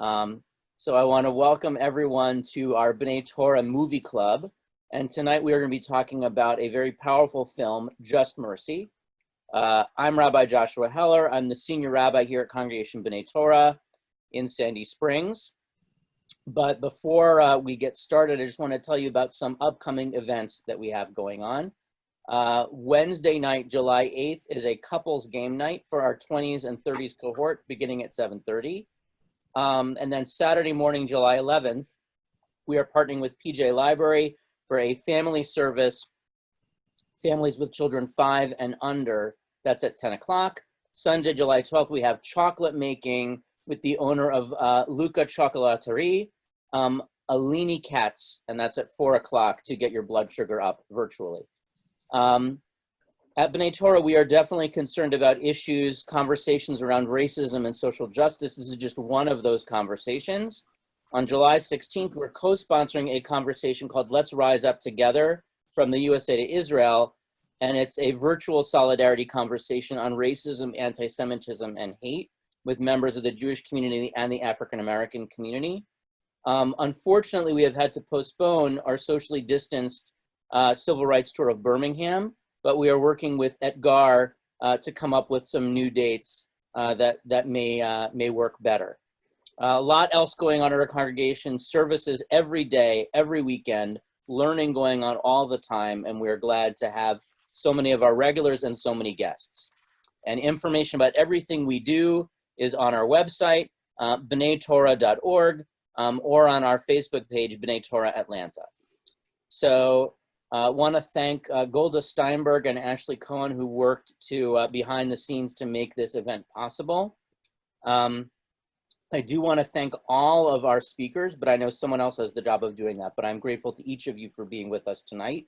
So I want to welcome everyone to our B'nai Torah movie club. And tonight we are going to be talking about a very powerful film, Just Mercy. I'm Rabbi Joshua Heller. I'm the senior rabbi here at Congregation B'nai Torah in Sandy Springs. But before we get started, I just want to tell you about some upcoming events that we have going on. Wednesday night, July 8th, is a couples game night for our 20s and 30s cohort beginning at 7:30. And then Saturday morning, July 11th, we are partnering with PJ Library for a family service, families with children 5 and under. That's at 10 o'clock. Sunday, July 12th, we have chocolate making with the owner of Luca Chocolaterie, Alini Katz, and that's at 4 o'clock to get your blood sugar up virtually. At B'nai Torah, we are definitely concerned about issues, conversations around racism and social justice. This is just one of those conversations. On July 16th, we're co-sponsoring a conversation called Let's Rise Up Together from the USA to Israel. And it's a virtual solidarity conversation on racism, anti-Semitism, and hate with members of the Jewish community and the African-American community. Unfortunately, we have had to postpone our socially distanced civil rights tour of Birmingham, but we are working with Edgar to come up with some new dates that may work better. A lot else going on at our congregation, services every day, every weekend, learning going on all the time, and we're glad to have so many of our regulars and so many guests. And information about everything we do is on our website, bnaitorah.org, or on our Facebook page, B'nai Torah Atlanta. So want to thank Golda Steinberg and Ashley Cohen, who worked behind the scenes to make this event possible. I do want to thank all of our speakers, but I know someone else has the job of doing that, but I'm grateful to each of you for being with us tonight.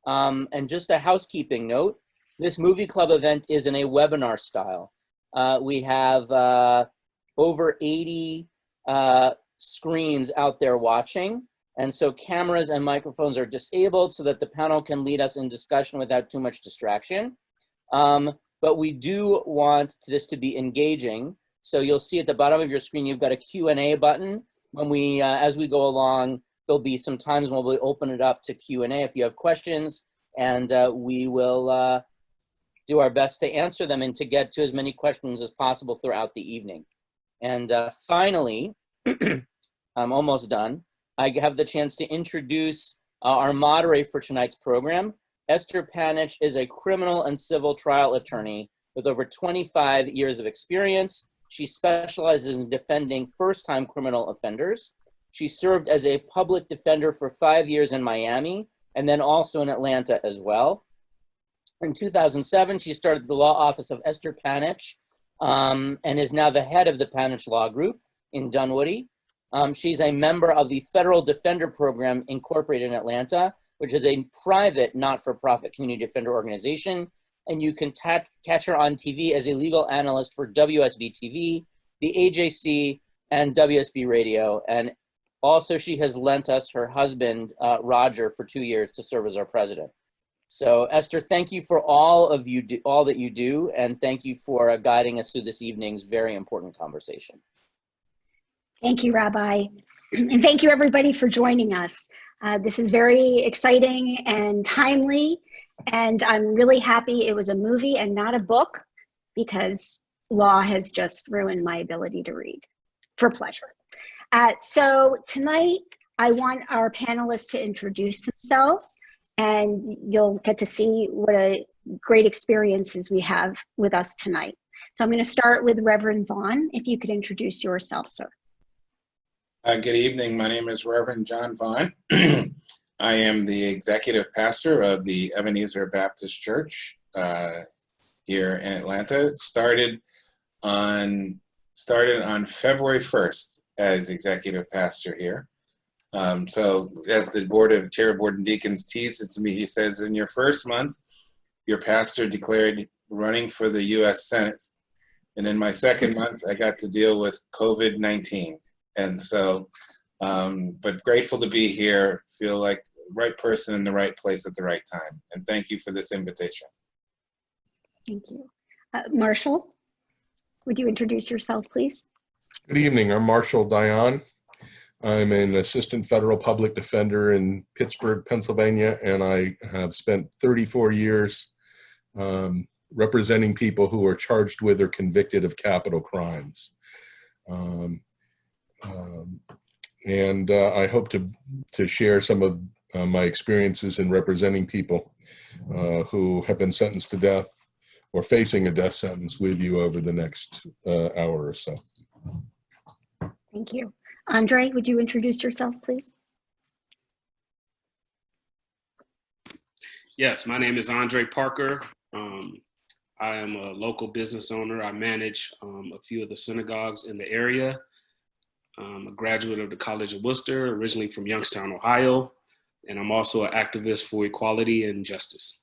And just a housekeeping note, this movie club event is in a webinar style. We have over 80 screens out there watching. And so cameras and microphones are disabled so that the panel can lead us in discussion without too much distraction. But we do want this to be engaging. So you'll see at the bottom of your screen, you've got a Q&A button. When we, as we go along, there'll be some times when we'll open it up to Q&A if you have questions, and we will do our best to answer them and to get to as many questions as possible throughout the evening. And finally, I'm almost done. I have the chance to introduce our moderator for tonight's program. Esther Panitch is a criminal and civil trial attorney with over 25 years of experience. She specializes in defending first-time criminal offenders. She served as a public defender for 5 years in Miami and then also in Atlanta as well. In 2007, she started the law office of Esther Panitch and is now the head of the Panitch Law Group in Dunwoody. She's a member of the Federal Defender Program Incorporated in Atlanta, which is a private not-for-profit community defender organization. And you can catch her on TV as a legal analyst for WSB TV, the AJC, and WSB Radio. And also she has lent us her husband, Roger, for 2 years to serve as our president. So Esther, thank you for all that you do, and thank you for guiding us through this evening's very important conversation. Thank you, Rabbi. And thank you, everybody, for joining us. This is very exciting and timely, and I'm really happy it was a movie and not a book, because law has just ruined my ability to read for pleasure. So tonight, I want our panelists to introduce themselves, and you'll get to see what a great experiences we have with us tonight. So I'm going to start with Reverend Vaughn. If you could introduce yourself, sir. Good evening. My name is Reverend John Vaughn. I am the executive pastor of the Ebenezer Baptist Church here in Atlanta. Started on February 1st as executive pastor here. So as the chair of board and deacons teases to me, he says, in your first month, your pastor declared running for the U.S. Senate. And in my second month, I got to deal with COVID-19. And so, but grateful to be here, feel like the right person in the right place at the right time. And thank you for this invitation. Thank you. Marshall, would you introduce yourself, please? Good evening. I'm Marshal Dayan. I'm an assistant federal public defender in Pittsburgh, Pennsylvania, and I have spent 34 years representing people who are charged with or convicted of capital crimes. I hope to share some of my experiences in representing people who have been sentenced to death or facing a death sentence with you over the next hour or so. Thank you. Andre, would you introduce yourself, please? Yes, my name is Andre Parker. I am a local business owner. I manage a few of the synagogues in the area. I'm a graduate of the College of Worcester, originally from Youngstown, Ohio, and I'm also an activist for equality and justice.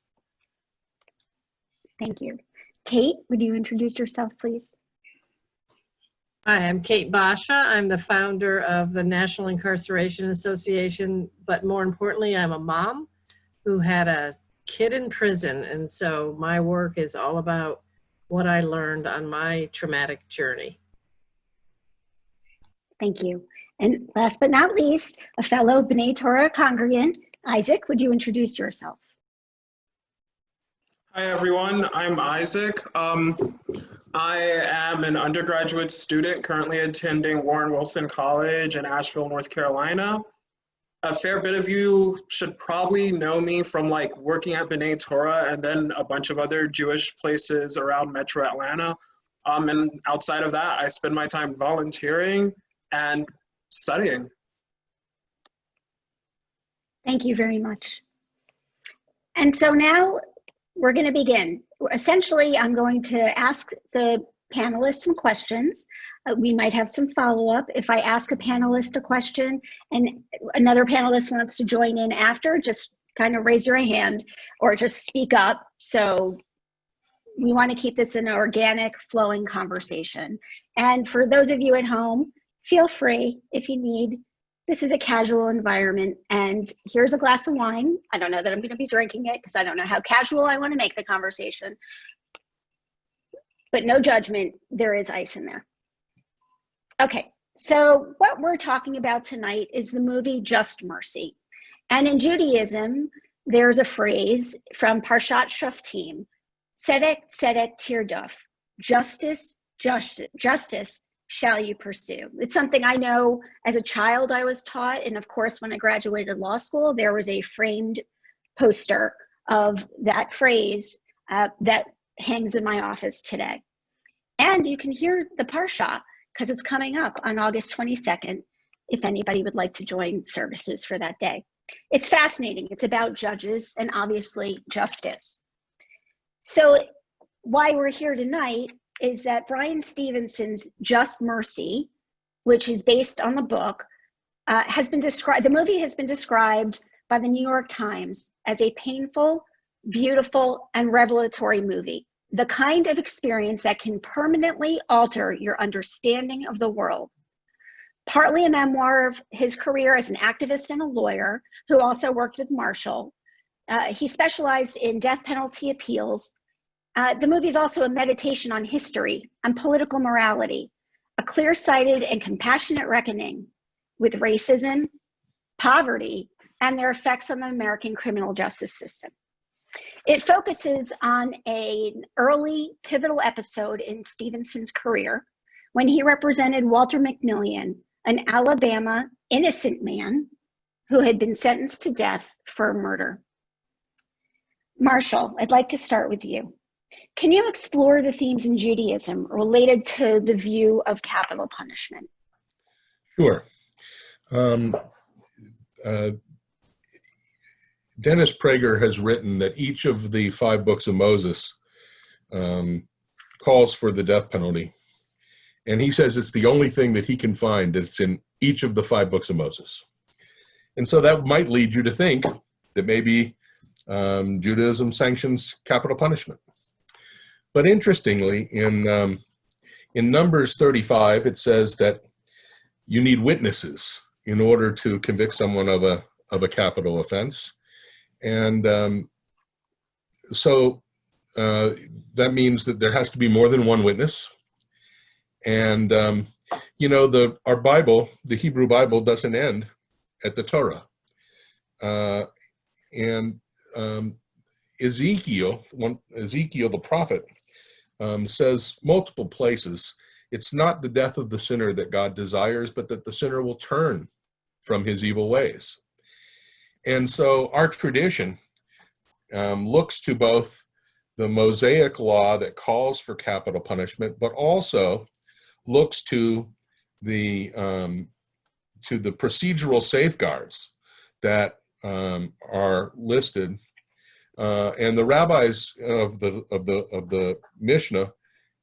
Thank you. Kate, would you introduce yourself, please? Hi, I'm Kate Basha. I'm the founder of the National Incarceration Association, but more importantly, I'm a mom who had a kid in prison, and so my work is all about what I learned on my traumatic journey. Thank you. And last but not least, a fellow B'nai Torah congregant, Isaac, would you introduce yourself? Hi, everyone. I'm Isaac. I am an undergraduate student currently attending Warren Wilson College in Asheville, North Carolina. A fair bit of you should probably know me from like working at B'nai Torah and then a bunch of other Jewish places around Metro Atlanta. And outside of that, I spend my time volunteering and studying. Thank you very much. And so now we're going to begin. Essentially, I'm going to ask the panelists some questions. We might have some follow-up. If I ask a panelist a question and another panelist wants to join in after, just kind of raise your hand or just speak up. So we want to keep this an organic, flowing conversation. And for those of you at home, feel free if you need. This is a casual environment, and here's a glass of wine. I don't know that I'm going to be drinking it because I don't know how casual I want to make the conversation. But no judgment, there is ice in there. Okay, so what we're talking about tonight is the movie Just Mercy. And in Judaism, there's a phrase from Parshat Shoftim, Tzedek, Tzedek Tirdof, justice, justice, justice shall you pursue. It's something I know as a child I was taught, and of course when I graduated law school, there was a framed poster of that phrase that hangs in my office today. And you can hear the Parsha because it's coming up on August 22nd, if anybody would like to join services for that day. It's fascinating. It's about judges and obviously justice. So why we're here tonight is that Brian Stevenson's Just Mercy, which is based on the book, has been described, the movie has been described by the New York Times as a painful, beautiful, and revelatory movie, the kind of experience that can permanently alter your understanding of the world. Partly a memoir of his career as an activist and a lawyer who also worked with Marshall. He specialized in death penalty appeals. The movie is also a meditation on history, on political morality, a clear-sighted and compassionate reckoning with racism, poverty, and their effects on the American criminal justice system. It focuses on an early pivotal episode in Stevenson's career when he represented Walter McMillian, an Alabama innocent man who had been sentenced to death for murder. Marshall, I'd like to start with you. Can you explore the themes in Judaism related to the view of capital punishment? Sure. Dennis Prager has written that each of the 5 books of Moses calls for the death penalty. And he says it's the only thing that he can find that's in each of the 5 books of Moses. And so that might lead you to think that maybe Judaism sanctions capital punishment. But interestingly, in Numbers 35, it says that you need witnesses in order to convict someone of a capital offense. And so that means that there has to be more than one witness. And, you know, our Bible, the Hebrew Bible, doesn't end at the Torah. Ezekiel the prophet, says multiple places, it's not the death of the sinner that God desires, but that the sinner will turn from his evil ways. And so our tradition looks to both the Mosaic law that calls for capital punishment, but also looks to the procedural safeguards that are listed, and the rabbis of the Mishnah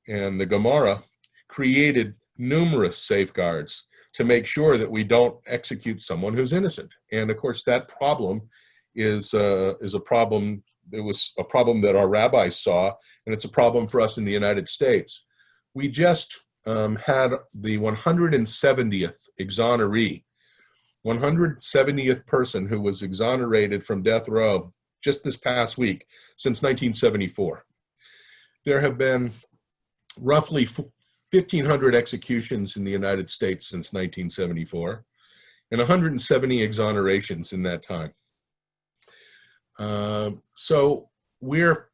and the Gemara created numerous safeguards to make sure that we don't execute someone who's innocent. And of course, that problem is a problem. It was a problem that our rabbis saw, and it's a problem for us in the United States. We just had the 170th exoneree, 170th person who was exonerated from death row just this past week since 1974. There have been roughly 1,500 executions in the United States since 1974, and 170 exonerations in that time. So we're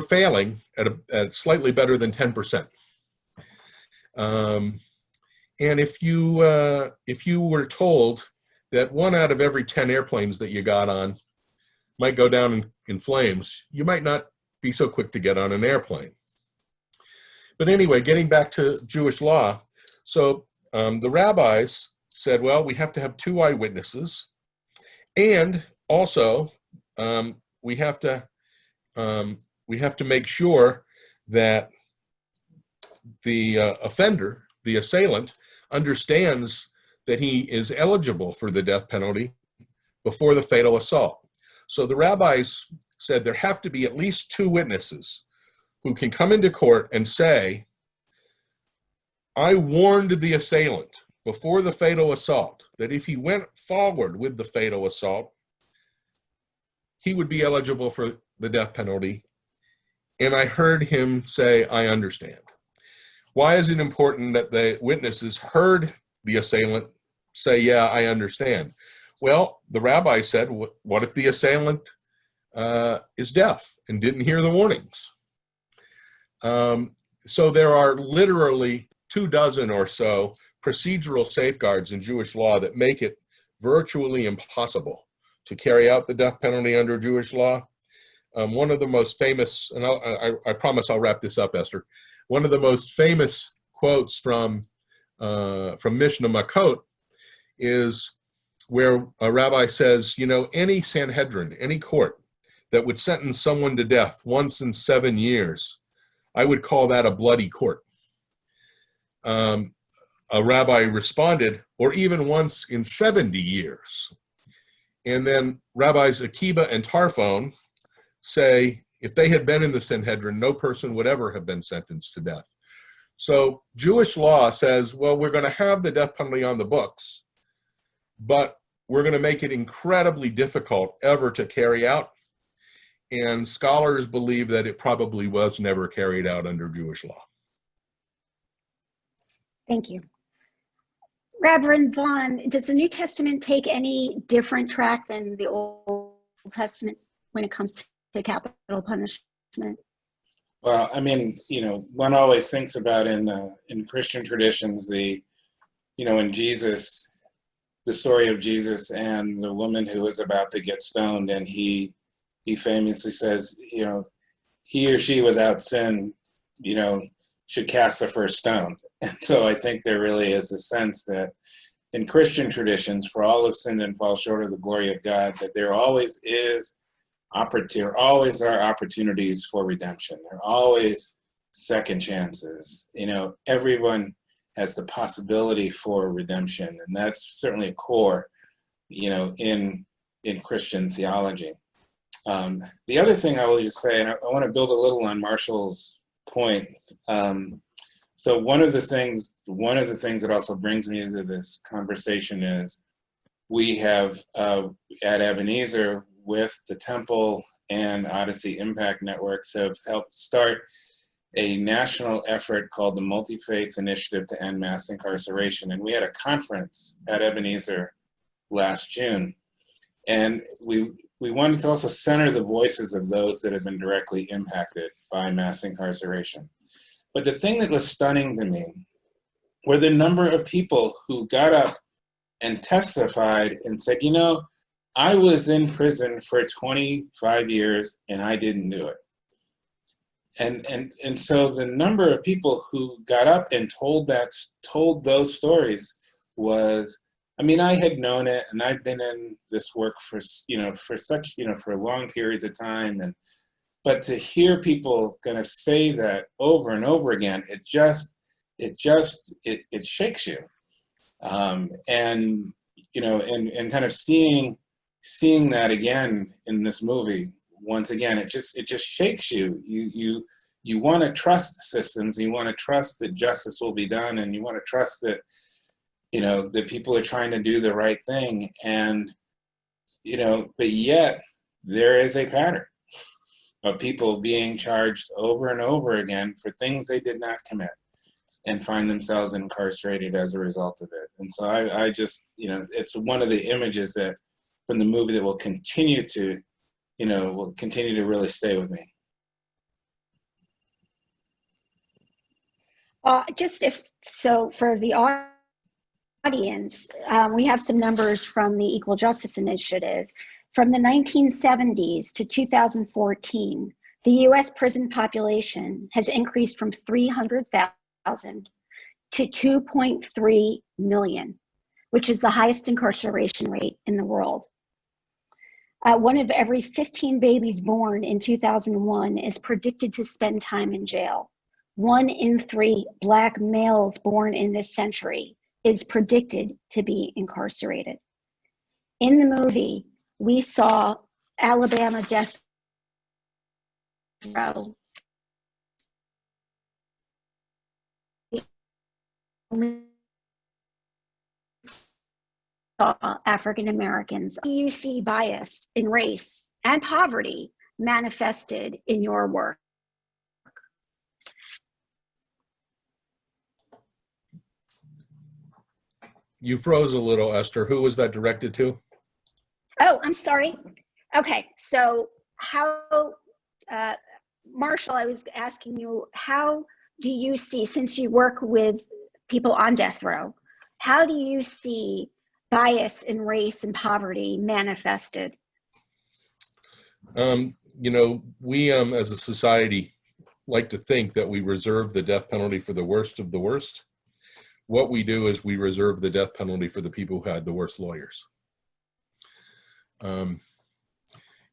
failing at slightly better than 10%. And if you were told that 1 out of every 10 airplanes that you got on might go down in flames, you might not be so quick to get on an airplane. But anyway, getting back to Jewish law, so the rabbis said, well, we have to have 2 eyewitnesses, and also we have to make sure that the offender, the assailant, understands that he is eligible for the death penalty before the fatal assault. So the rabbis said there have to be at least 2 witnesses who can come into court and say, I warned the assailant before the fatal assault that if he went forward with the fatal assault, he would be eligible for the death penalty. And I heard him say, I understand. Why is it important that the witnesses heard the assailant say, yeah, I understand? Well, the rabbi said, what if the assailant is deaf and didn't hear the warnings? So there are literally 24 or so procedural safeguards in Jewish law that make it virtually impossible to carry out the death penalty under Jewish law. One of the most famous, and I promise I'll wrap this up, Esther. One of the most famous quotes from Mishnah Makot is where a rabbi says, you know, any Sanhedrin, any court that would sentence someone to death once in 7 years, I would call that a bloody court. A rabbi responded, or even once in 70 years. And then Rabbis Akiba and Tarfon say, if they had been in the Sanhedrin, no person would ever have been sentenced to death. So Jewish law says, well, we're going to have the death penalty on the books, but we're going to make it incredibly difficult ever to carry out. And scholars believe that it probably was never carried out under Jewish law. Thank you. Reverend Vaughn, does the New Testament take any different track than the Old Testament when it comes to capital punishment? Well, I mean, you know, one always thinks about in Christian traditions, in Jesus, the story of Jesus and the woman who was about to get stoned, and he famously says, you know, he or she without sin, you know, should cast the first stone. And so I think there really is a sense that in Christian traditions, for all have sinned and fall short of the glory of God, that there always are opportunities for redemption. There are always second chances. You know, everyone has the possibility for redemption, and that's certainly a core, you know, in Christian theology. The other thing I will just say, and I want to build a little on Marshall's point. So one of the things that also brings me into this conversation is we have at Ebenezer, with the Temple and Odyssey Impact Networks, have helped start a national effort called the Multi-Faith Initiative to End Mass Incarceration. And we had a conference at Ebenezer last June. And we wanted to also center the voices of those that have been directly impacted by mass incarceration. But the thing that was stunning to me were the number of people who got up and testified and said, you know, I was in prison for 25 years and I didn't do it. And so the number of people who got up and told those stories was, I mean, I had known it, and I've been in this work for long periods of time, but to hear people kind of say that over and over again, it shakes you, and kind of seeing that again in this movie. Once again, it just shakes you. You want to trust the systems, you want to trust that justice will be done, and you want to trust that, that people are trying to do the right thing. And, but yet there is a pattern of people being charged over and over again for things they did not commit and find themselves incarcerated as a result of it. And so I just, it's one of the images that from the movie that will continue to really stay with me. For the audience, we have some numbers from the Equal Justice Initiative. From the 1970s to 2014, the U.S. prison population has increased from 300,000 to 2.3 million, which is the highest incarceration rate in the world. One of every 15 babies born in 2001 is predicted to spend time in jail. 1 in 3 Black males born in this century is predicted to be incarcerated. In the movie, we saw Alabama death row. African Americans. You see bias in race and poverty manifested in your work. You froze a little, Esther. Who was that directed to? Oh, I'm sorry. Okay, so Marshall, I was asking you, how do you see, since you work with people on death row, how do you see bias in race and poverty manifested? We as a society like to think that we reserve the death penalty for the worst of the worst. What we do is we reserve the death penalty for the people who had the worst lawyers.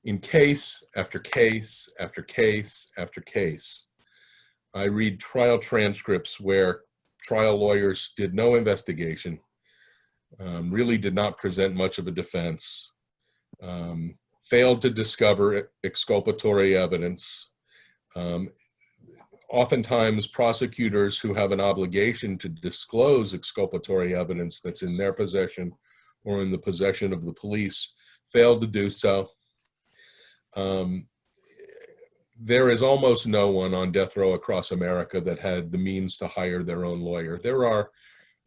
In case after case after case after case, I read trial transcripts where trial lawyers did no investigation, really did not present much of a defense, failed to discover exculpatory evidence. Oftentimes, prosecutors who have an obligation to disclose exculpatory evidence that's in their possession or in the possession of the police failed to do so. There is almost no one on death row across America that had the means to hire their own lawyer. There are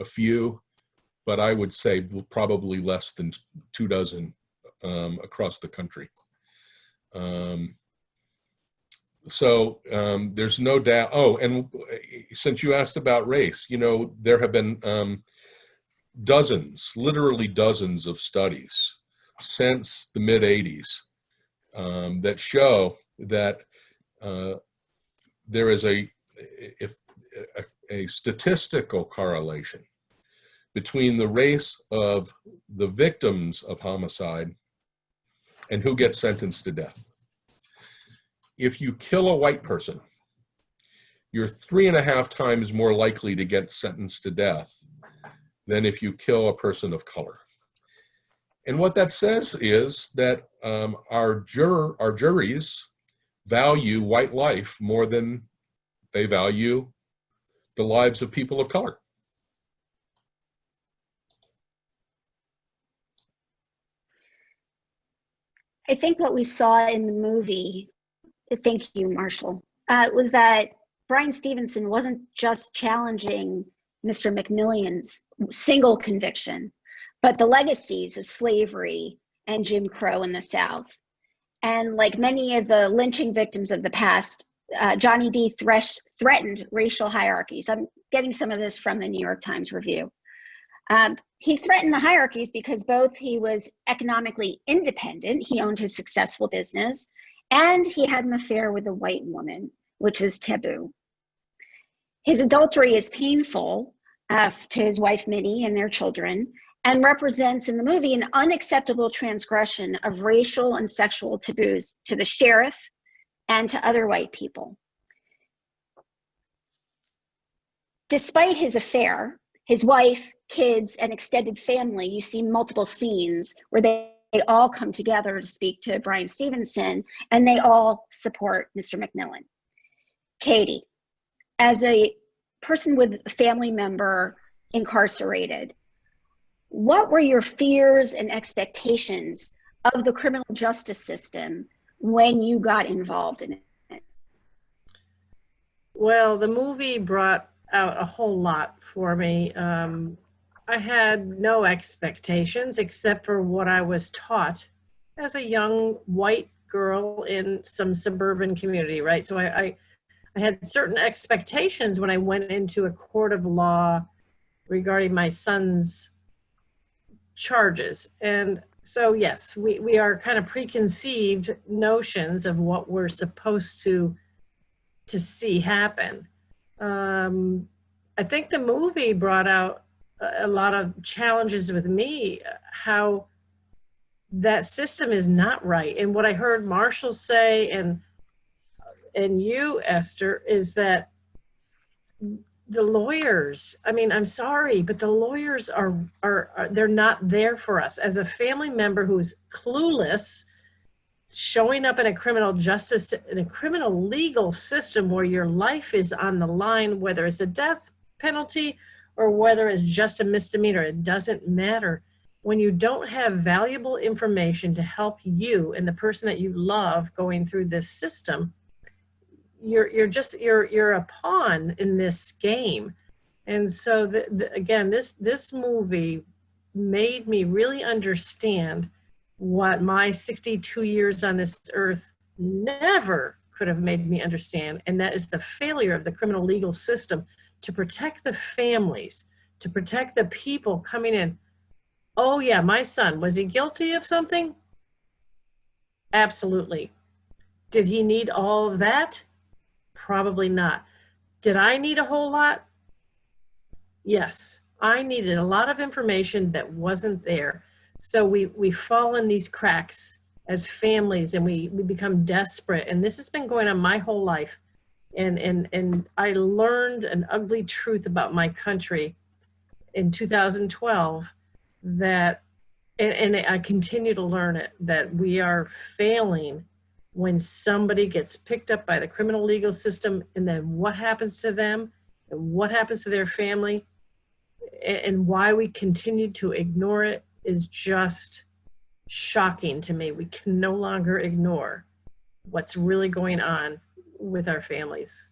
a few, but I would say probably less than 24 across the country. So there's no doubt. Oh, and since you asked about race, there have been dozens, literally dozens of studies since the mid-'80s that show that there is a statistical correlation between the race of the victims of homicide and who gets sentenced to death. If you kill a white person, you're 3.5 times more likely to get sentenced to death than if you kill a person of color. And what that says is that our juries value white life more than they value the lives of people of color. I think what we saw in the movie, thank you, Marshall, was that Bryan Stevenson wasn't just challenging Mr. McMillian's single conviction, but the legacies of slavery and Jim Crow in the South. And like many of the lynching victims of the past, Johnny D. threatened racial hierarchies. I'm getting some of this from the New York Times Review. He threatened the hierarchies because both he was economically independent, he owned his successful business, and he had an affair with a white woman, which was taboo. His adultery is painful to his wife Minnie and their children, and represents in the movie an unacceptable transgression of racial and sexual taboos to the sheriff and to other white people. Despite his affair, his wife, kids, and extended family, you see multiple scenes where they all come together to speak to Bryan Stevenson, and they all support Mr. McMillan. Katie, as a person with a family member incarcerated, what were your fears and expectations of the criminal justice system when you got involved in it? Well, the movie brought out a whole lot for me. I had no expectations except for what I was taught as a young white girl in some suburban community, right? So I had certain expectations when I went into a court of law regarding my son's charges. And so, yes, we are kind of preconceived notions of what we're supposed to see happen. I think the movie brought out a lot of challenges with me, how that system is not right. And what I heard Marshall say and you, Esther, is that the lawyers, I mean, I'm sorry, but the lawyers are they're not there for us. As a family member who is clueless, showing up in a criminal legal system where your life is on the line, whether it's a death penalty or whether it's just a misdemeanor, it doesn't matter. When you don't have valuable information to help you and the person that you love going through this system, you're a pawn in this game. And so again, this movie made me really understand what my 62 years on this earth never could have made me understand, and that is the failure of the criminal legal system to protect the families, to protect the people coming in. Oh yeah, my son, was he guilty of something? Absolutely. Did he need all of that? Probably not. Did I need a whole lot? Yes, I needed a lot of information that wasn't there. So we fall in these cracks as families, and we become desperate. And this has been going on my whole life. And I learned an ugly truth about my country in 2012 that, and I continue to learn it, that we are failing when somebody gets picked up by the criminal legal system, and then what happens to them and what happens to their family, and why we continue to ignore it is just shocking to me. We can no longer ignore what's really going on with our families.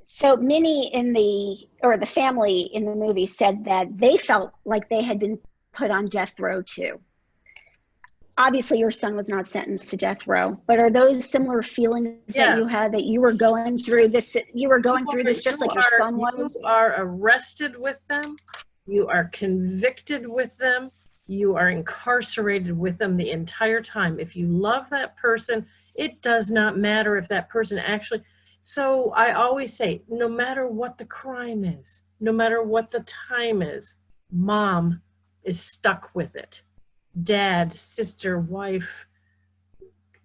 So Minnie the family in the movie said that they felt like they had been put on death row too. Obviously your son was not sentenced to death row, but are those similar feelings that you had, that you were going through this, just like your son was? You are arrested with them. You are convicted with them. You are incarcerated with them the entire time. If you love that person, it does not matter if that person actually, so I always say, no matter what the crime is, no matter what the time is, mom is stuck with it. Dad, sister, wife,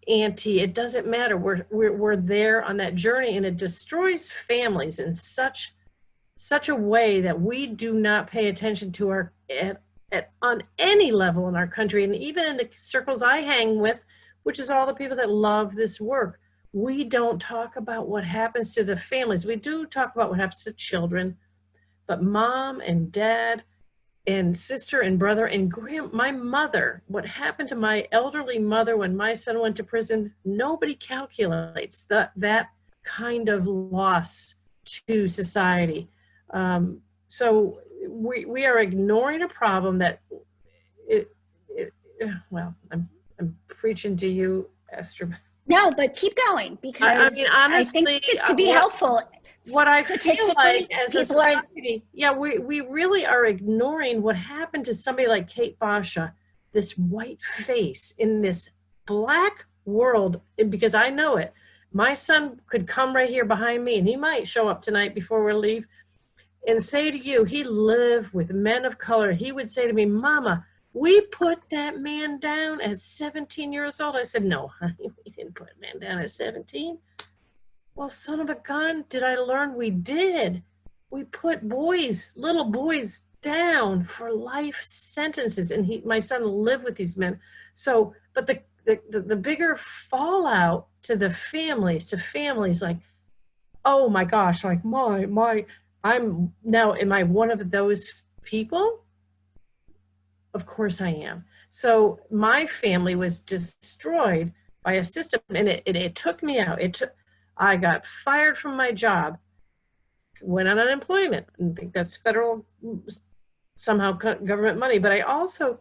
auntie, it doesn't matter. We're there on that journey, and it destroys families in such a way that we do not pay attention to our on any level in our country, and even in the circles I hang with, which is all the people that love this work. We don't talk about what happens to the families. We do talk about what happens to children, but mom and dad, and sister and brother and my mother, what happened to my elderly mother when my son went to prison, nobody calculates that kind of loss to society. So we are ignoring a problem that well, I'm preaching to you, Esther. No, but keep going, because I mean, honestly, I think this could be helpful. What I feel like as a society, we really are ignoring what happened to somebody like Kate Basha, this white face in this black world, because I know it. My son could come right here behind me, and he might show up tonight before we leave and say to you, he lived with men of color. He would say to me, Mama, we put that man down at 17 years old. I said, no, honey, we didn't put a man down at 17. Well, son of a gun, did I learn? We did. We put little boys down for life sentences. And my son lived with these men. So, but the bigger fallout to the families, like, oh my gosh, like am I one of those people? Of course I am. So my family was destroyed by a system, and it took me out. I got fired from my job, went on unemployment. I think that's federal, somehow government money. But I also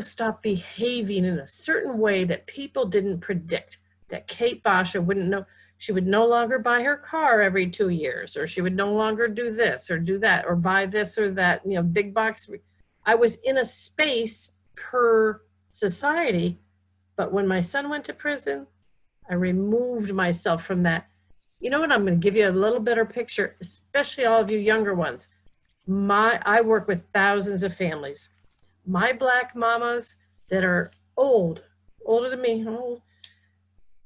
stopped behaving in a certain way that people didn't predict, that Kate Basha wouldn't know. She would no longer buy her car every 2 years, or she would no longer do this or do that, or buy this or that, big box. I was in a space per society, but when my son went to prison, I removed myself from that. You know what? I'm going to give you a little better picture, especially all of you younger ones. I work with thousands of families. My black mamas that are older than me,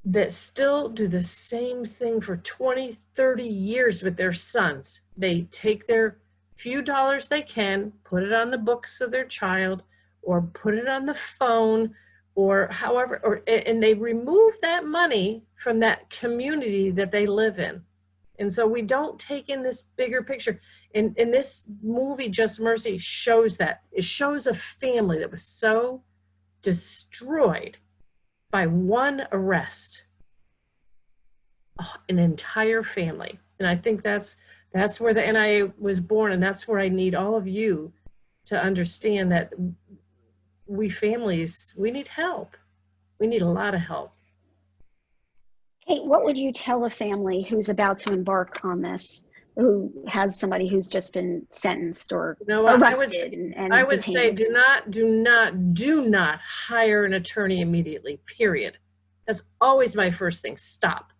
that still do the same thing for 20, 30 years with their sons. They take their few dollars they can, put it on the books of their child, or put it on the phone, or however, and they remove that money from that community that they live in. And so we don't take in this bigger picture. And this movie, Just Mercy, shows that. It shows a family that was so destroyed by one arrest, an entire family. And I think that's where the NIA was born, and that's where I need all of you to understand that we families, we need help. We need a lot of help. Kate, what would you tell a family who's about to embark on this, who has somebody who's just been sentenced or arrested and I would detained? say do not hire an attorney immediately, period. That's always my first thing. Stop.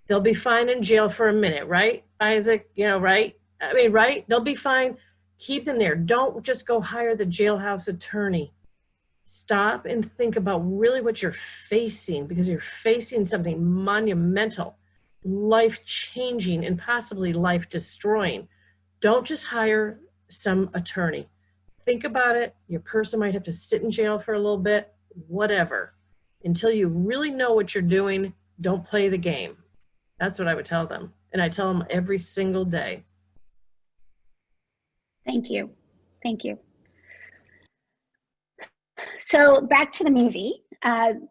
They'll be fine in jail for a minute, right, Isaac? Right? I mean, right? They'll be fine. Keep them there. Don't just go hire the jailhouse attorney. Stop and think about really what you're facing, because you're facing something monumental, life-changing, and possibly life-destroying. Don't just hire some attorney. Think about it. Your person might have to sit in jail for a little bit, whatever. Until you really know what you're doing, don't play the game. That's what I would tell them. And I tell them every single day. Thank you. Thank you. So back to the movie.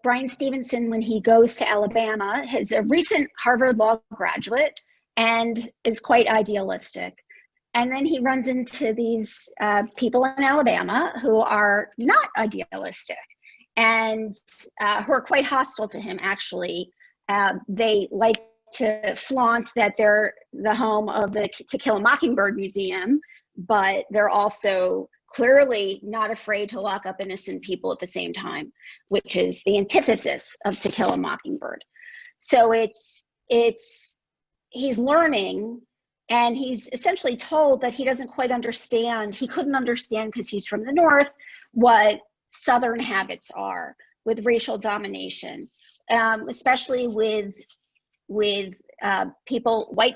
Brian Stevenson, when he goes to Alabama, is a recent Harvard Law graduate and is quite idealistic. And then he runs into these people in Alabama who are not idealistic and who are quite hostile to him, actually. They like to flaunt that they're the home of the To Kill a Mockingbird Museum, but they're also clearly not afraid to lock up innocent people at the same time, which is the antithesis of To Kill a Mockingbird. So he's learning, and he's essentially told that he doesn't quite understand. He couldn't understand, because he's from the North, what Southern habits are with racial domination, especially with white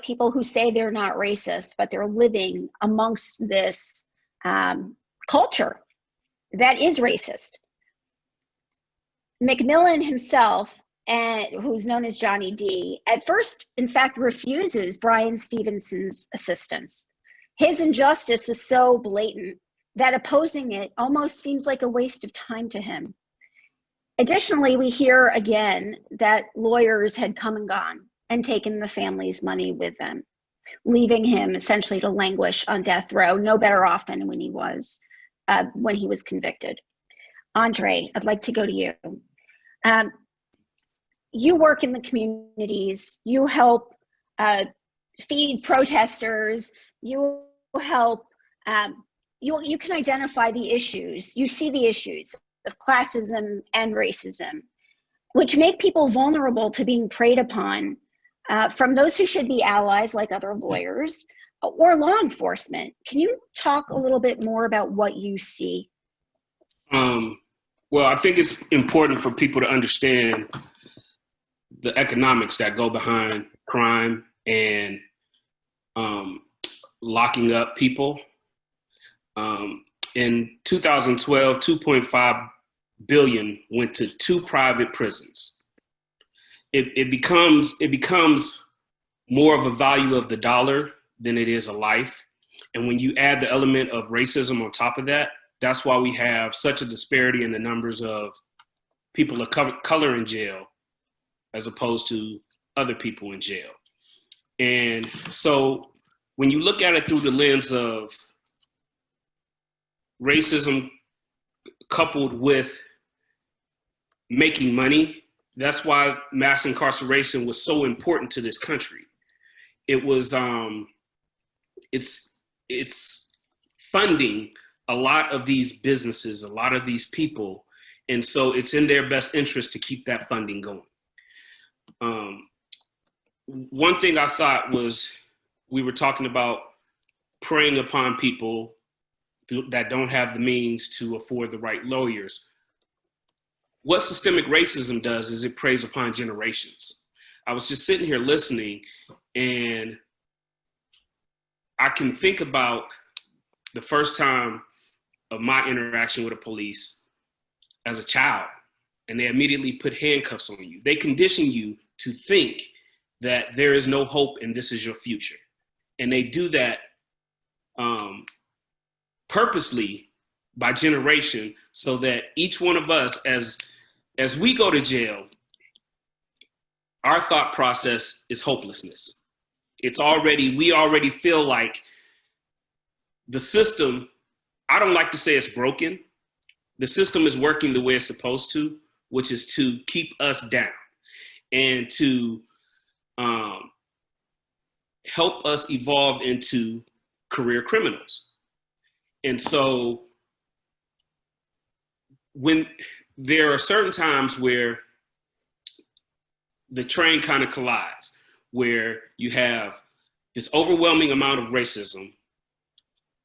people who say they're not racist, but they're living amongst this culture that is racist. McMillan himself, who's known as Johnny D, at first, in fact, refuses Brian Stevenson's assistance. His injustice was so blatant that opposing it almost seems like a waste of time to him. Additionally, we hear again that lawyers had come and gone and taken the family's money with them, leaving him essentially to languish on death row, no better off than when he was convicted. Andre, I'd like to go to you. You work in the communities, you help feed protesters, you help, you can identify the issues, you see the issues of classism and racism, which make people vulnerable to being preyed upon from those who should be allies like other lawyers or law enforcement. Can you talk a little bit more about what you see? Well, I think it's important for people to understand the economics that go behind crime and locking up people. In 2012, 2.5 billion went to 2 private prisons. It becomes more of a value of the dollar than it is a life. And when you add the element of racism on top of that, that's why we have such a disparity in the numbers of people of color in jail as opposed to other people in jail. And so when you look at it through the lens of racism coupled with making money, that's why mass incarceration was so important to this country. It was, it's funding a lot of these businesses, a lot of these people. And so it's in their best interest to keep that funding going. One thing I thought was, we were talking about preying upon people that don't have the means to afford the right lawyers. What systemic racism does is it preys upon generations. I was just sitting here listening, and I can think about the first time of my interaction with the police as a child, and they immediately put handcuffs on you. They condition you to think that there is no hope and this is your future. And they do that purposely by generation, so that each one of us, as we go to jail, our thought process is hopelessness. We already feel like the system, I don't like to say it's broken. The system is working the way it's supposed to, which is to keep us down and to help us evolve into career criminals. And so when there are certain times where the train kind of collides, where you have this overwhelming amount of racism,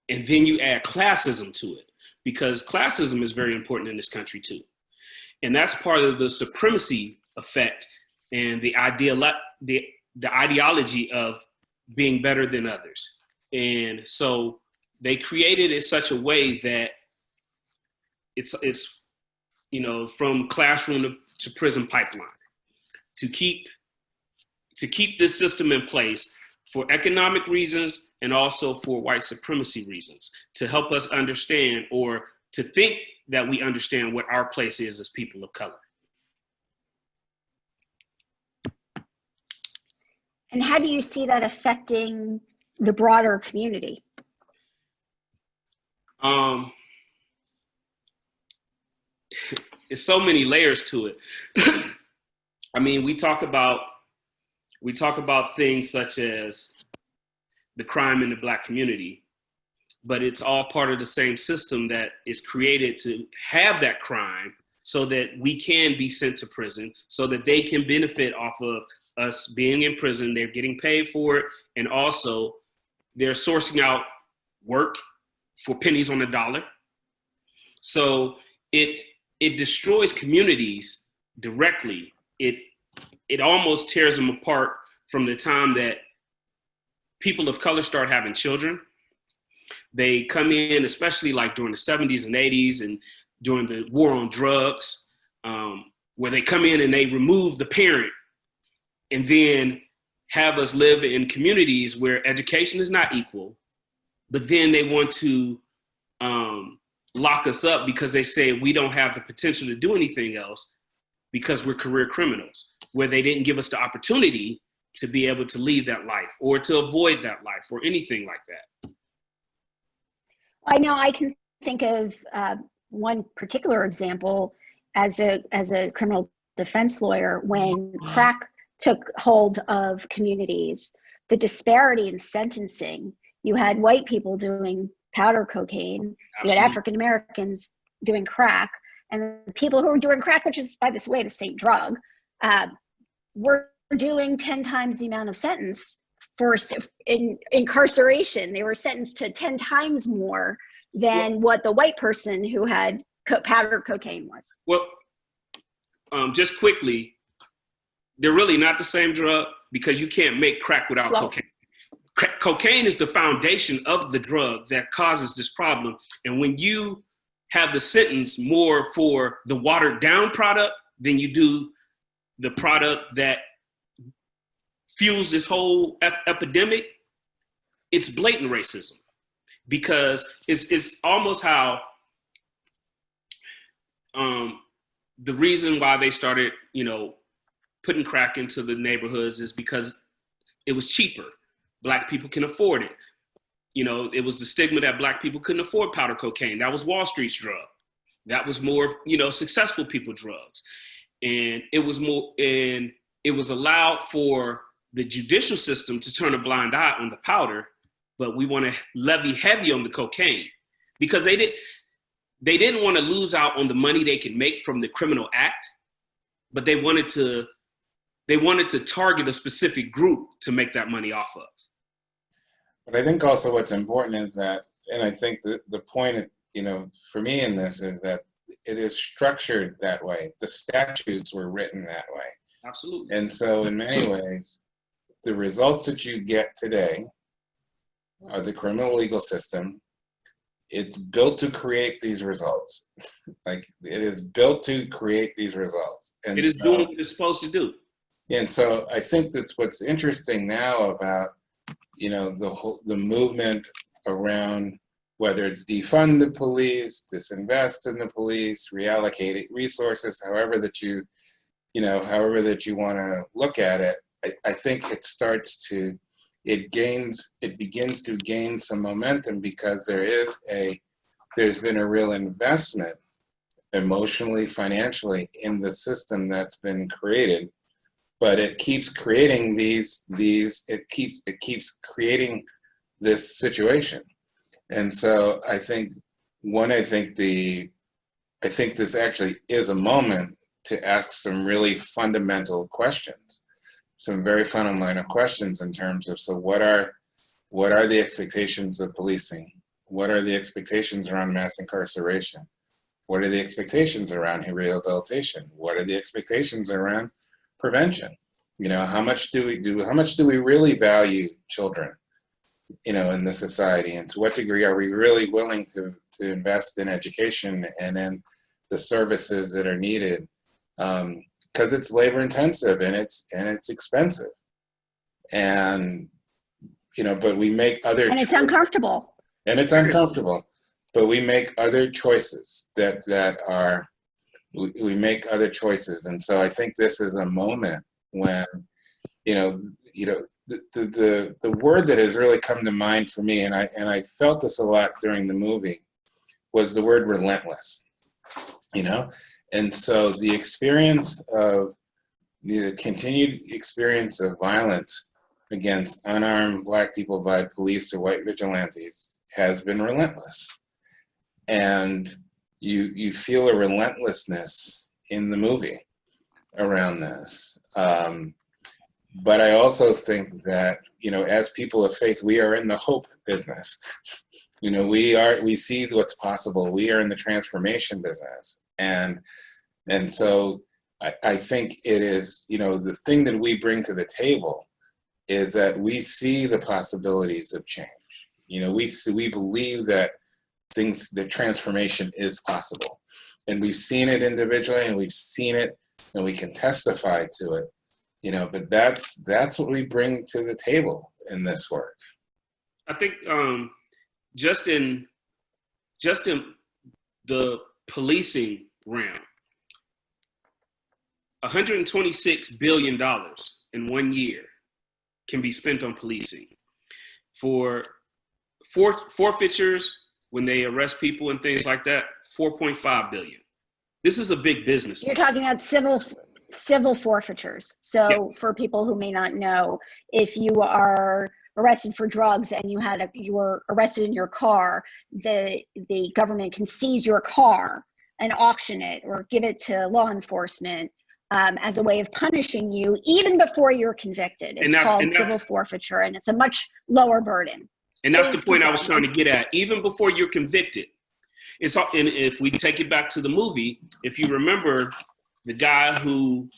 and then you add classism to it, because classism is very important in this country too. And that's part of the supremacy effect and the ideology of being better than others. And so they created it such a way that it's from classroom to prison pipeline, to keep this system in place for economic reasons and also for white supremacy reasons, to help us understand, or to think that we understand what our place is as people of color. And how do you see that affecting the broader community? It's so many layers to it. I mean, we talk about things such as the crime in the Black community, but it's all part of the same system that is created to have that crime so that we can be sent to prison, so that they can benefit off of us being in prison. They're getting paid for it, and also they're sourcing out work for pennies on the dollar. So it destroys communities directly. It almost tears them apart from the time that people of color start having children. They come in, especially like during the 70s and 80s and during the war on drugs, where they come in and they remove the parent and then have us live in communities where education is not equal, but then they want to lock us up because they say we don't have the potential to do anything else because we're career criminals, where they didn't give us the opportunity to be able to leave that life or to avoid that life or anything like that. I know I can think of one particular example as a criminal defense lawyer when crack took hold of communities, the disparity in sentencing. You had white people doing powder cocaine, you had African Americans doing crack, and the people who were doing crack, which is, by this way, the same drug, were doing 10 times the amount of sentence for incarceration. They were sentenced to 10 times more than what the white person who had powder cocaine was. Well, just quickly, they're really not the same drug because you can't make crack without cocaine. Cocaine is the foundation of the drug that causes this problem. And when you have the sentence more for the watered down product than you do the product that fuels this whole epidemic, it's blatant racism. Because it's almost how the reason why they started, putting crack into the neighborhoods is because it was cheaper. Black people can afford it. It was the stigma that Black people couldn't afford powder cocaine. That was Wall Street's drug. That was more, successful people drugs. And it was allowed for the judicial system to turn a blind eye on the powder, but we want to levy heavy on the cocaine because they didn't want to lose out on the money they can make from the criminal act, but they wanted to target a specific group to make that money off of. But I think also what's important is that, and I think the point, for me in this is that it is structured that way. The statutes were written that way. Absolutely. And so in many ways, the results that you get today are the criminal legal system. It's built to create these results. Like it is built to create these results. And it is doing what it's supposed to do. And so I think that's what's interesting now about, the movement around whether it's defund the police, disinvest in the police, reallocate resources, however that you want to look at it. I think it begins to gain some momentum because there's been a real investment emotionally, financially in the system that's been created, but it keeps creating it keeps creating this situation. And so I think this actually is a moment to ask some really fundamental questions, some very fundamental questions in terms of, so what are the expectations of policing? What are the expectations around mass incarceration? What are the expectations around rehabilitation? What are the expectations around prevention? How much do we really value children, in the society, and to what degree are we really willing to invest in education and in the services that are needed? Because it's labor intensive and it's expensive, and but we make other and it's uncomfortable. And it's uncomfortable, but we make other choices we make other choices, and so I think this is a moment when the word that has really come to mind for me, and I felt this a lot during the movie, was the word relentless. And so the experience of the continued experience of violence against unarmed Black people by police or white vigilantes has been relentless. And you feel a relentlessness in the movie around this. But I also think that, as people of faith, we are in the hope business. We see what's possible. We are in the transformation business. And so I think it is, the thing that we bring to the table is that we see the possibilities of change. We believe that that transformation is possible. And we've seen it individually, and we've seen it, and we can testify to it. But that's what we bring to the table in this work. I think just in just in the policing realm, $126 billion in 1 year can be spent on policing. For forfeitures, when they arrest people and things like that, $4.5 billion. This is a big business. You're talking about civil forfeitures. So Yeah. for people who may not know, if you are arrested for drugs and you were arrested in your car, the government can seize your car and auction it or give it to law enforcement as a way of punishing you even before you're convicted. It's called civil forfeiture, and it's a much lower burden. And that's the point I was trying to get at. Even before you're convicted, and if we take it back to the movie, if you remember the guy who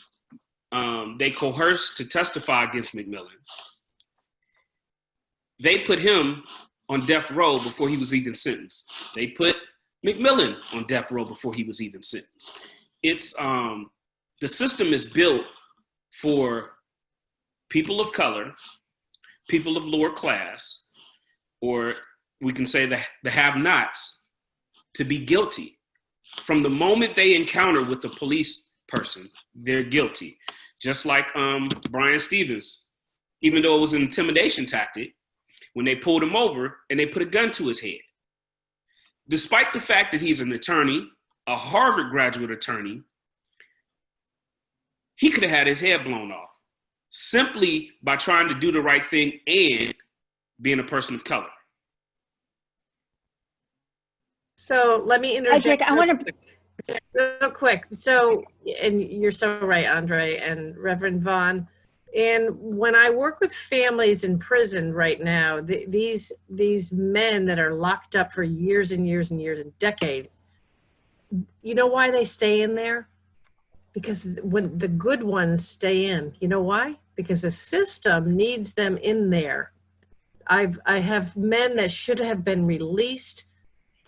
they coerced to testify against McMillan, they put him on death row before he was even sentenced. They put McMillan on death row before he was even sentenced. It's the system is built for people of color, people of lower class, or we can say the have-nots, to be guilty. From the moment they encounter with a police person, they're guilty. Just like Brian Stevens, even though it was an intimidation tactic, when they pulled him over and they put a gun to his head. Despite the fact that he's an attorney, a Harvard graduate attorney, he could have had his head blown off simply by trying to do the right thing and being a person of color. So let me interject. Isaac, I want to real quick. So, and you're so right, Andre and Reverend Vaughn. And when I work with families in prison right now, these men that are locked up for years and years and years and decades, you know why they stay in there? Because when the good ones stay in, you know why? Because the system needs them in there. I have men that should have been released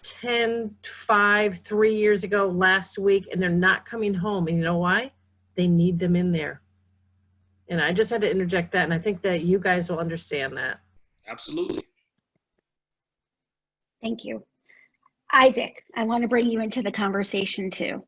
10, 5, 3 years ago last week, and they're not coming home. And you know why? They need them in there. And I just had to interject that, and I think that you guys will understand that. Absolutely. Thank you. Isaac, I want to bring you into the conversation too.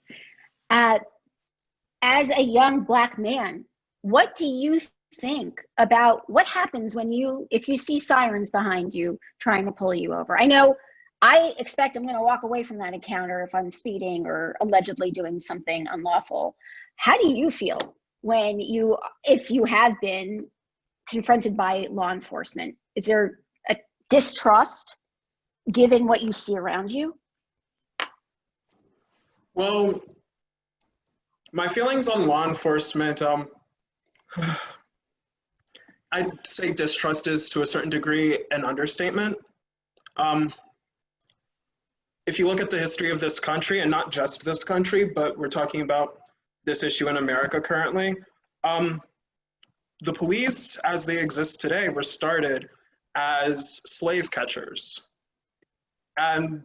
As a young Black man, what do you think about what happens if you see sirens behind you trying to pull you over? I know I expect I'm going to walk away from that encounter if I'm speeding or allegedly doing something unlawful. How do you feel if you have been confronted by law enforcement? Is there a distrust given what you see around you? Well, my feelings on law enforcement, I'd say distrust is to a certain degree an understatement. If you look at the history of this country, and not just this country, but we're talking about this issue in America currently, the police as they exist today were started as slave catchers. And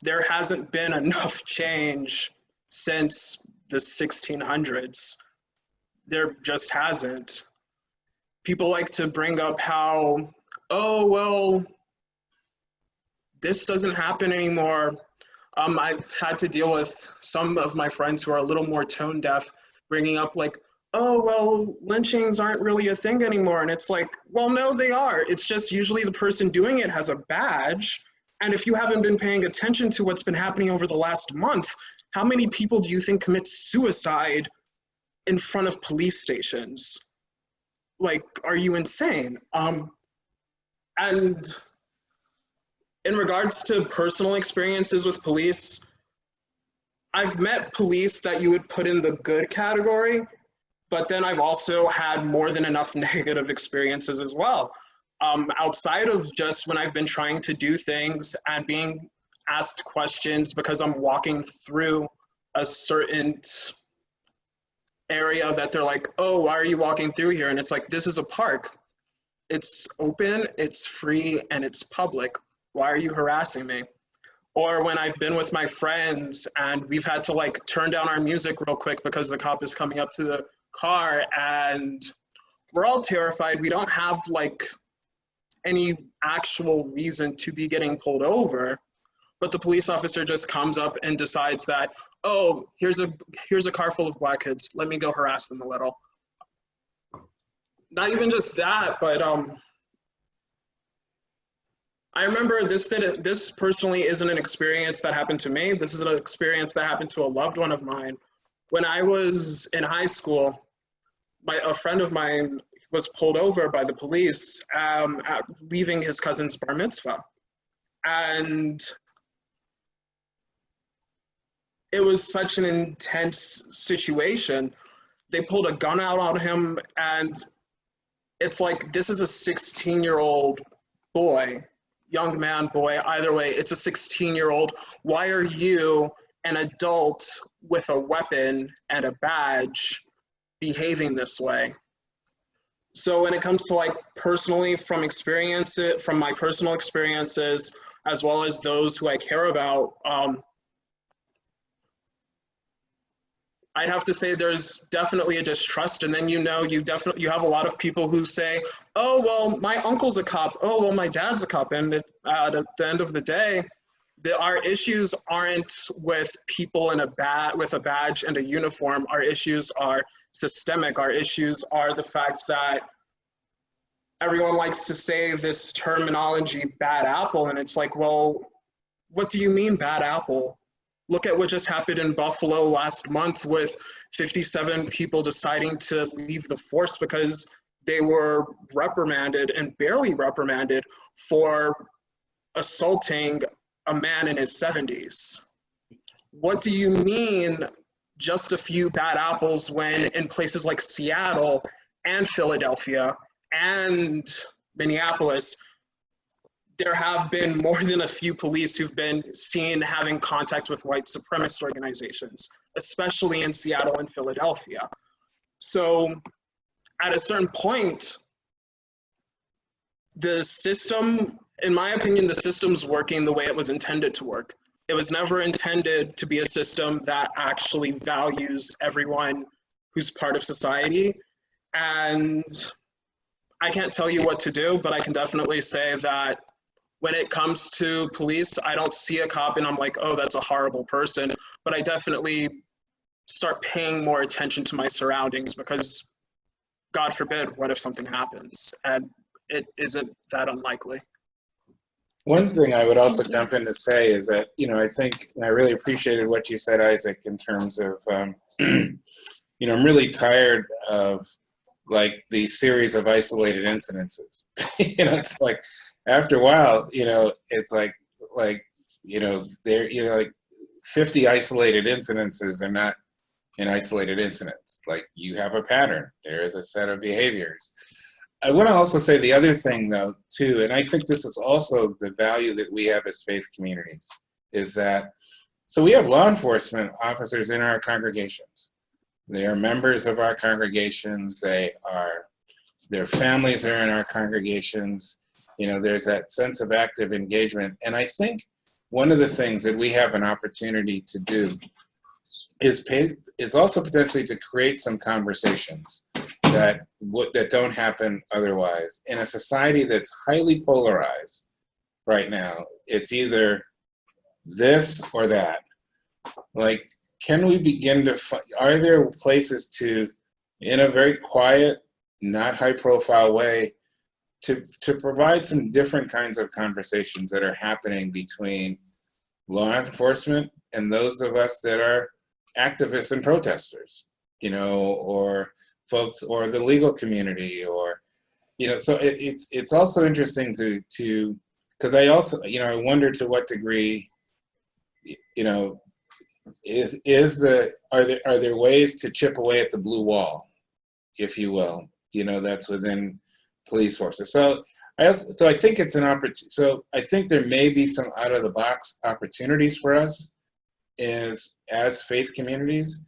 there hasn't been enough change since the 1600s. There just hasn't. People like to bring up how, oh, well, this doesn't happen anymore. I've had to deal with some of my friends who are a little more tone deaf, bringing up like, oh, well, lynchings aren't really a thing anymore. And it's like, well, no, they are. It's just usually the person doing it has a badge. And if you haven't been paying attention to what's been happening over the last month, how many people do you think commit suicide in front of police stations? Like, are you insane? And in regards to personal experiences with police, I've met police that you would put in the good category, but then I've also had more than enough negative experiences as well. Outside of just when I've been trying to do things and being asked questions because I'm walking through a certain area that they're like, oh, why are you walking through here? And it's like, this is a park. It's open, it's free, and it's public. Why are you harassing me? Or when I've been with my friends and we've had to like turn down our music real quick because the cop is coming up to the car and we're all terrified. We don't have like any actual reason to be getting pulled over, but the police officer just comes up and decides that, oh, here's a car full of black kids. Let me go harass them a little. Not even just that, but I remember this personally isn't an experience that happened to me. This is an experience that happened to a loved one of mine. When I was in high school, a friend of mine was pulled over by the police leaving his cousin's bar mitzvah. And it was such an intense situation. They pulled a gun out on him, and it's like, this is a 16-year-old boy, young man, boy, either way, it's a 16-year-old. Why are you, an adult with a weapon and a badge, behaving this way? So when it comes to like personally from my personal experiences, as well as those who I care about, I'd have to say there's definitely a distrust. And then, you have a lot of people who say, oh, well, my uncle's a cop. Oh, well, my dad's a cop. And at the end of the day, our issues aren't with people with a badge and a uniform. Our issues are systemic. Our issues are the fact that everyone likes to say this terminology, bad apple. And it's like, well, what do you mean bad apple? Look at what just happened in Buffalo last month with 57 people deciding to leave the force because they were reprimanded, and barely reprimanded, for assaulting a man in his 70s. What do you mean just a few bad apples when in places like Seattle and Philadelphia and Minneapolis, there have been more than a few police who've been seen having contact with white supremacist organizations, especially in Seattle and Philadelphia. So at a certain point, the system, in my opinion, the system's working the way it was intended to work. It was never intended to be a system that actually values everyone who's part of society. And I can't tell you what to do, but I can definitely say that when it comes to police, I don't see a cop and I'm like, oh, that's a horrible person. But I definitely start paying more attention to my surroundings because, God forbid, what if something happens? And it isn't that unlikely. One thing I would also jump in to say is that, I think, and I really appreciated what you said, Isaac, in terms of, I'm really tired of like these series of isolated incidences. It's like, after a while, it's like, they're, like 50 isolated incidences are not an isolated incidents. Like, you have a pattern. There is a set of behaviors. I want to also say the other thing, though, too, and I think this is also the value that we have as faith communities, is that, so we have law enforcement officers in our congregations. They are members of our congregations. Their families are in our congregations. There's that sense of active engagement. And I think one of the things that we have an opportunity to do is also potentially to create some conversations that don't happen otherwise. In a society that's highly polarized right now, it's either this or that. Like, can we begin to, are there places to, in a very quiet, not high profile way, to provide some different kinds of conversations that are happening between law enforcement and those of us that are activists and protesters, or folks, or the legal community, or, so it's also interesting to, because I also, I wonder to what degree, are there ways to chip away at the blue wall, if you will, that's within police forces. So I think it's an opportunity. So I think there may be some out of the box opportunities for us as faith communities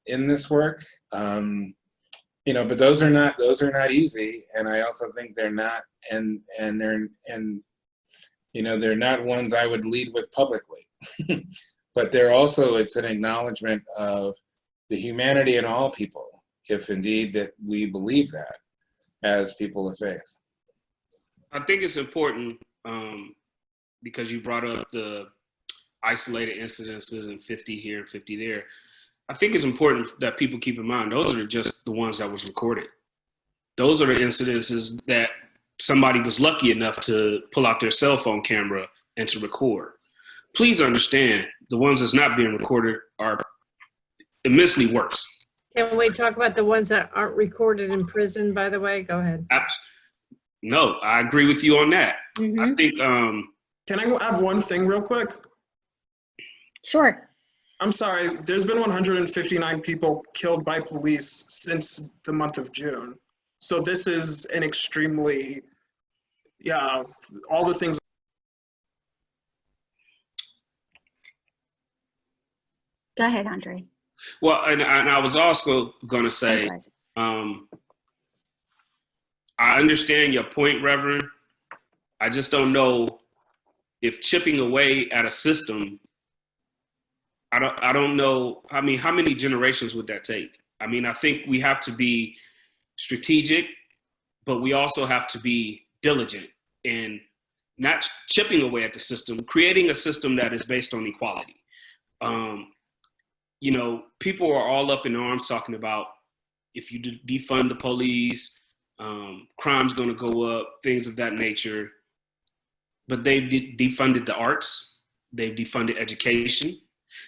in this work. But those are not easy. And I also think they're not, and they're not ones I would lead with publicly. But they're also, it's an acknowledgement of the humanity in all people, if indeed that we believe that as people of faith. I think it's important because you brought up the isolated incidences and 50 here and 50 there. I think it's important that people keep in mind, those are just the ones that was recorded. Those are the incidences that somebody was lucky enough to pull out their cell phone camera and to record. Please understand, the ones that's not being recorded are immensely worse. Can we talk about the ones that aren't recorded in prison, by the way? Go ahead. No, I agree with you on that. Mm-hmm. I think, Can I add one thing real quick? Sure. I'm sorry, there's been 159 people killed by police since the month of June. So this is an extremely, all the things. Go ahead, Andre. well, and I was also going to say, I understand your point, Reverend. I just don't know if chipping away at a system, I don't know, I mean, how many generations would that take? I mean, I think we have to be strategic, but we also have to be diligent in not chipping away at the system, creating a system that is based on equality. You know, people are all up in arms talking about if you defund the police, crime's going to go up, things of that nature. But they've defunded the arts, they've defunded education,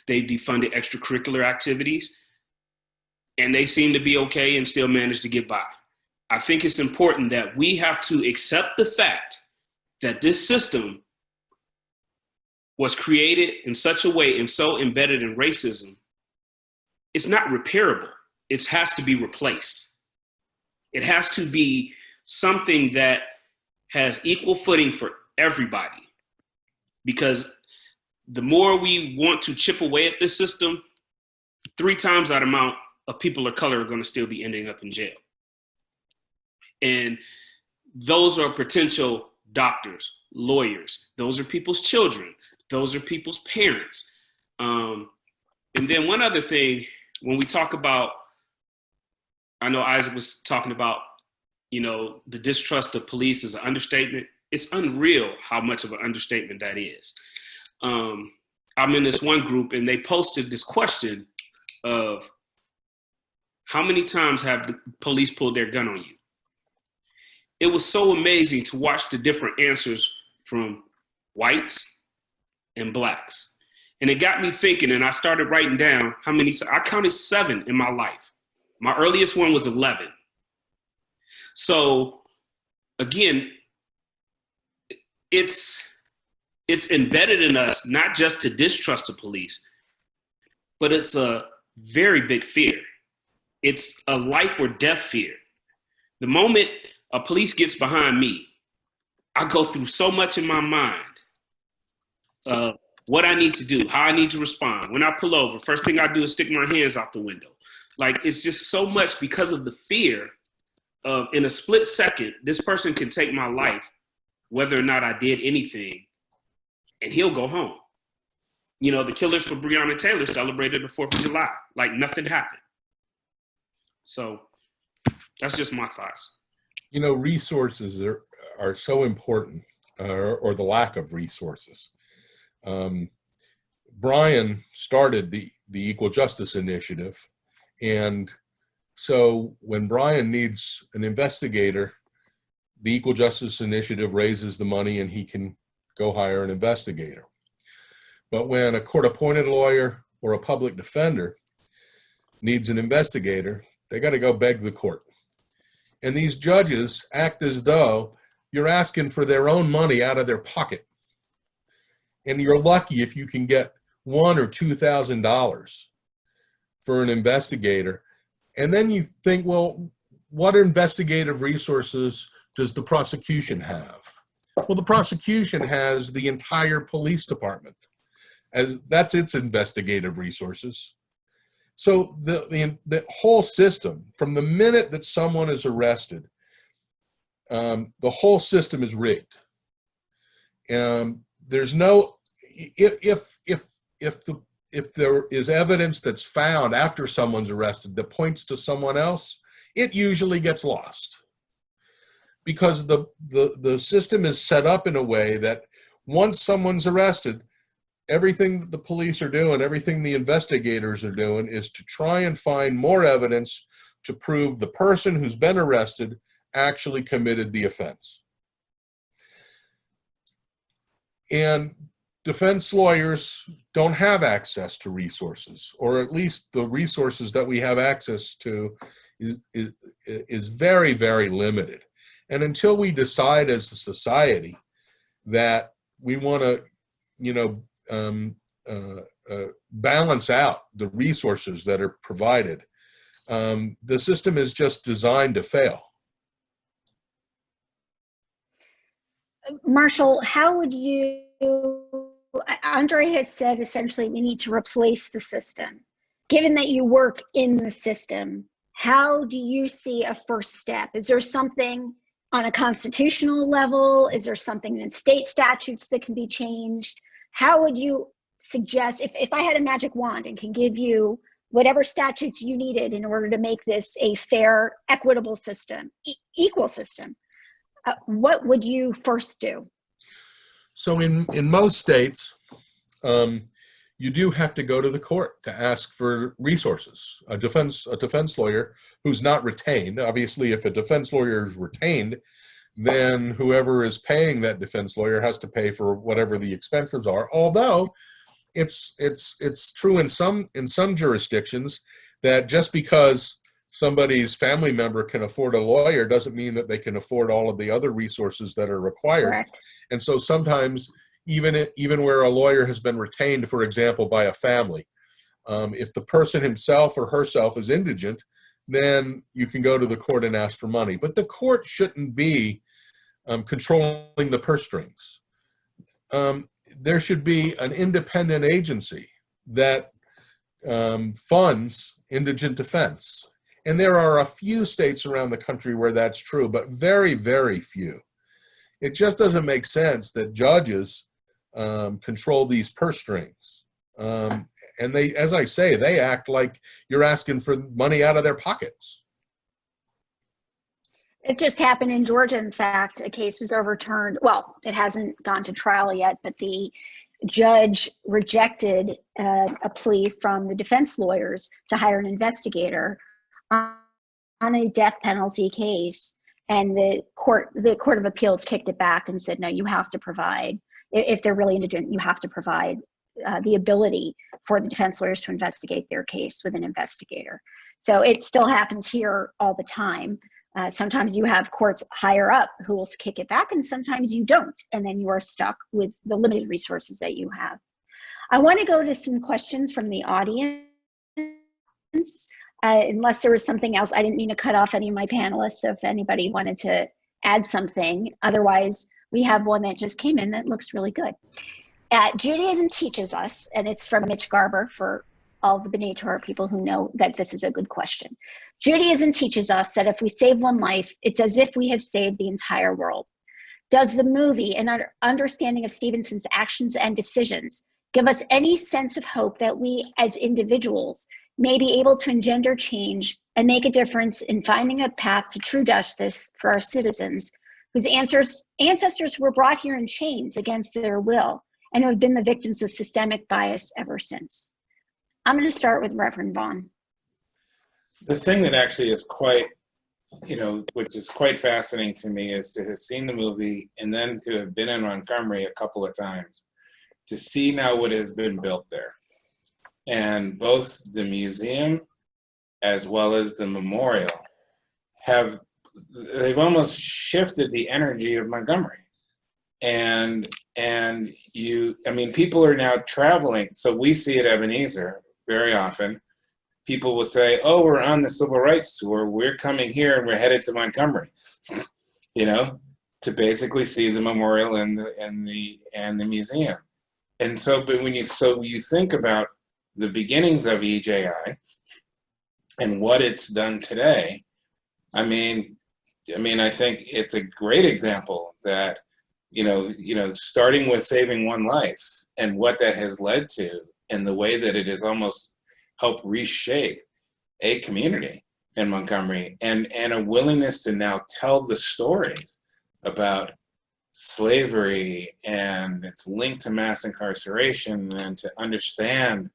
they've defunded extracurricular activities, and they seem to be okay and still manage to get by. I think it's important that we have to accept the fact that this system was created in such a way and so embedded in racism, it's not repairable. It has to be replaced. It has to be something that has equal footing for everybody. Because the more we want to chip away at this system, 3 times that amount of people of color are going to still be ending up in jail. And those are potential doctors, lawyers. Those are people's children. Those are people's parents. And then one other thing, when we talk about, I know Isaac was talking about, you know, the distrust of police is an understatement. It's unreal how much of an understatement that is. I'm in this one group and they posted this question of how many times have the police pulled their gun on you? It was so amazing to watch the different answers from whites and blacks. And it got me thinking, and I started writing down how many, I counted 7 in my life. My earliest one was 11. So again, it's embedded in us, not just to distrust the police, but it's a very big fear. It's a life or death fear. The moment a police gets behind me, I go through so much in my mind of what I need to do, how I need to respond. When I pull over, first thing I do is stick my hands out the window. Like, it's just so much because of the fear of, in a split second, this person can take my life, whether or not I did anything, and he'll go home. You know, the killers for Breonna Taylor celebrated the 4th of July, like nothing happened. So that's just my thoughts. You know, resources are so important, or the lack of resources. Brian started the Equal Justice Initiative. And so when Brian needs an investigator, the Equal Justice Initiative raises the money and he can go hire an investigator. But when a court-appointed lawyer or a public defender needs an investigator, they got to go beg the court. And these judges act as though you're asking for their own money out of their pocket. And you're lucky if you can get $1,000 or $2,000 for an investigator. And then you think, well, what investigative resources does the prosecution have? Well, the prosecution has the entire police department, as that's its investigative resources. So the whole system, from the minute that someone is arrested, the whole system is rigged. There's no, if there is evidence that's found after someone's arrested that points to someone else, it usually gets lost. Because the system is set up in a way that once someone's arrested, everything that the police are doing, everything the investigators are doing is to try and find more evidence to prove the person who's been arrested actually committed the offense. And defense lawyers don't have access to resources, or at least the resources that we have access to is very, very limited. And until we decide as a society that we want to, balance out the resources that are provided, the system is just designed to fail. Marshall, how would you, Andre has said essentially we need to replace the system. Given that you work in the system, how do you see a first step? Is there something on a constitutional level? Is there something in state statutes that can be changed? How would you suggest, if I had a magic wand and can give you whatever statutes you needed in order to make this a fair, equitable system, equal system, what would you first do? So in most states, you do have to go to the court to ask for resources. A defense lawyer who's not retained, obviously if a defense lawyer is retained, then whoever is paying that defense lawyer has to pay for whatever the expenses are. Although it's true in some jurisdictions that just because somebody's family member can afford a lawyer doesn't mean that they can afford all of the other resources that are required. Correct. And so sometimes even where a lawyer has been retained, for example, by a family, if the person himself or herself is indigent, then you can go to the court and ask for money. But the court shouldn't be controlling the purse strings. There should be an independent agency that funds indigent defense. And there are a few states around the country where that's true, but very, very few. It just doesn't make sense that judges control these purse strings. And they, as I say, they act like you're asking for money out of their pockets. It just happened in Georgia. In fact, a case was overturned. Well, it hasn't gone to trial yet, but the judge rejected a plea from the defense lawyers to hire an investigator on a death penalty case. And the Court of Appeals kicked it back and said, no, you have to provide, if they're really indigent, you have to provide the ability for the defense lawyers to investigate their case with an investigator. So it still happens here all the time. Sometimes you have courts higher up who will kick it back, and sometimes you don't, and then you are stuck with the limited resources that you have. I want to go to some questions from the audience. Unless there was something else, I didn't mean to cut off any of my panelists, so if anybody wanted to add something. Otherwise, we have one that just came in that looks really good. Judaism teaches us, and it's from Mitch Garber for all the B'nai Torah people who know that this is a good question. Judaism teaches us that if we save one life, it's as if we have saved the entire world. Does the movie and our understanding of Stevenson's actions and decisions give us any sense of hope that we as individuals may be able to engender change and make a difference in finding a path to true justice for our citizens whose ancestors were brought here in chains against their will and who have been the victims of systemic bias ever since? I'm going to start with Reverend Vaughn. The thing that actually is quite, which is quite fascinating to me is to have seen the movie and then to have been in Montgomery a couple of times to see now what has been built there. And both the museum as well as the memorial they've almost shifted the energy of Montgomery. And people are now traveling. So we see at Ebenezer very often, people will say, oh, we're on the civil rights tour. We're coming here and we're headed to Montgomery, to basically see the memorial and the museum. And so, but when you think about the beginnings of EJI and what it's done today, I think it's a great example that, starting with saving one life and what that has led to and the way that it has almost helped reshape a community in Montgomery and a willingness to now tell the stories about slavery and its link to mass incarceration, and to understand,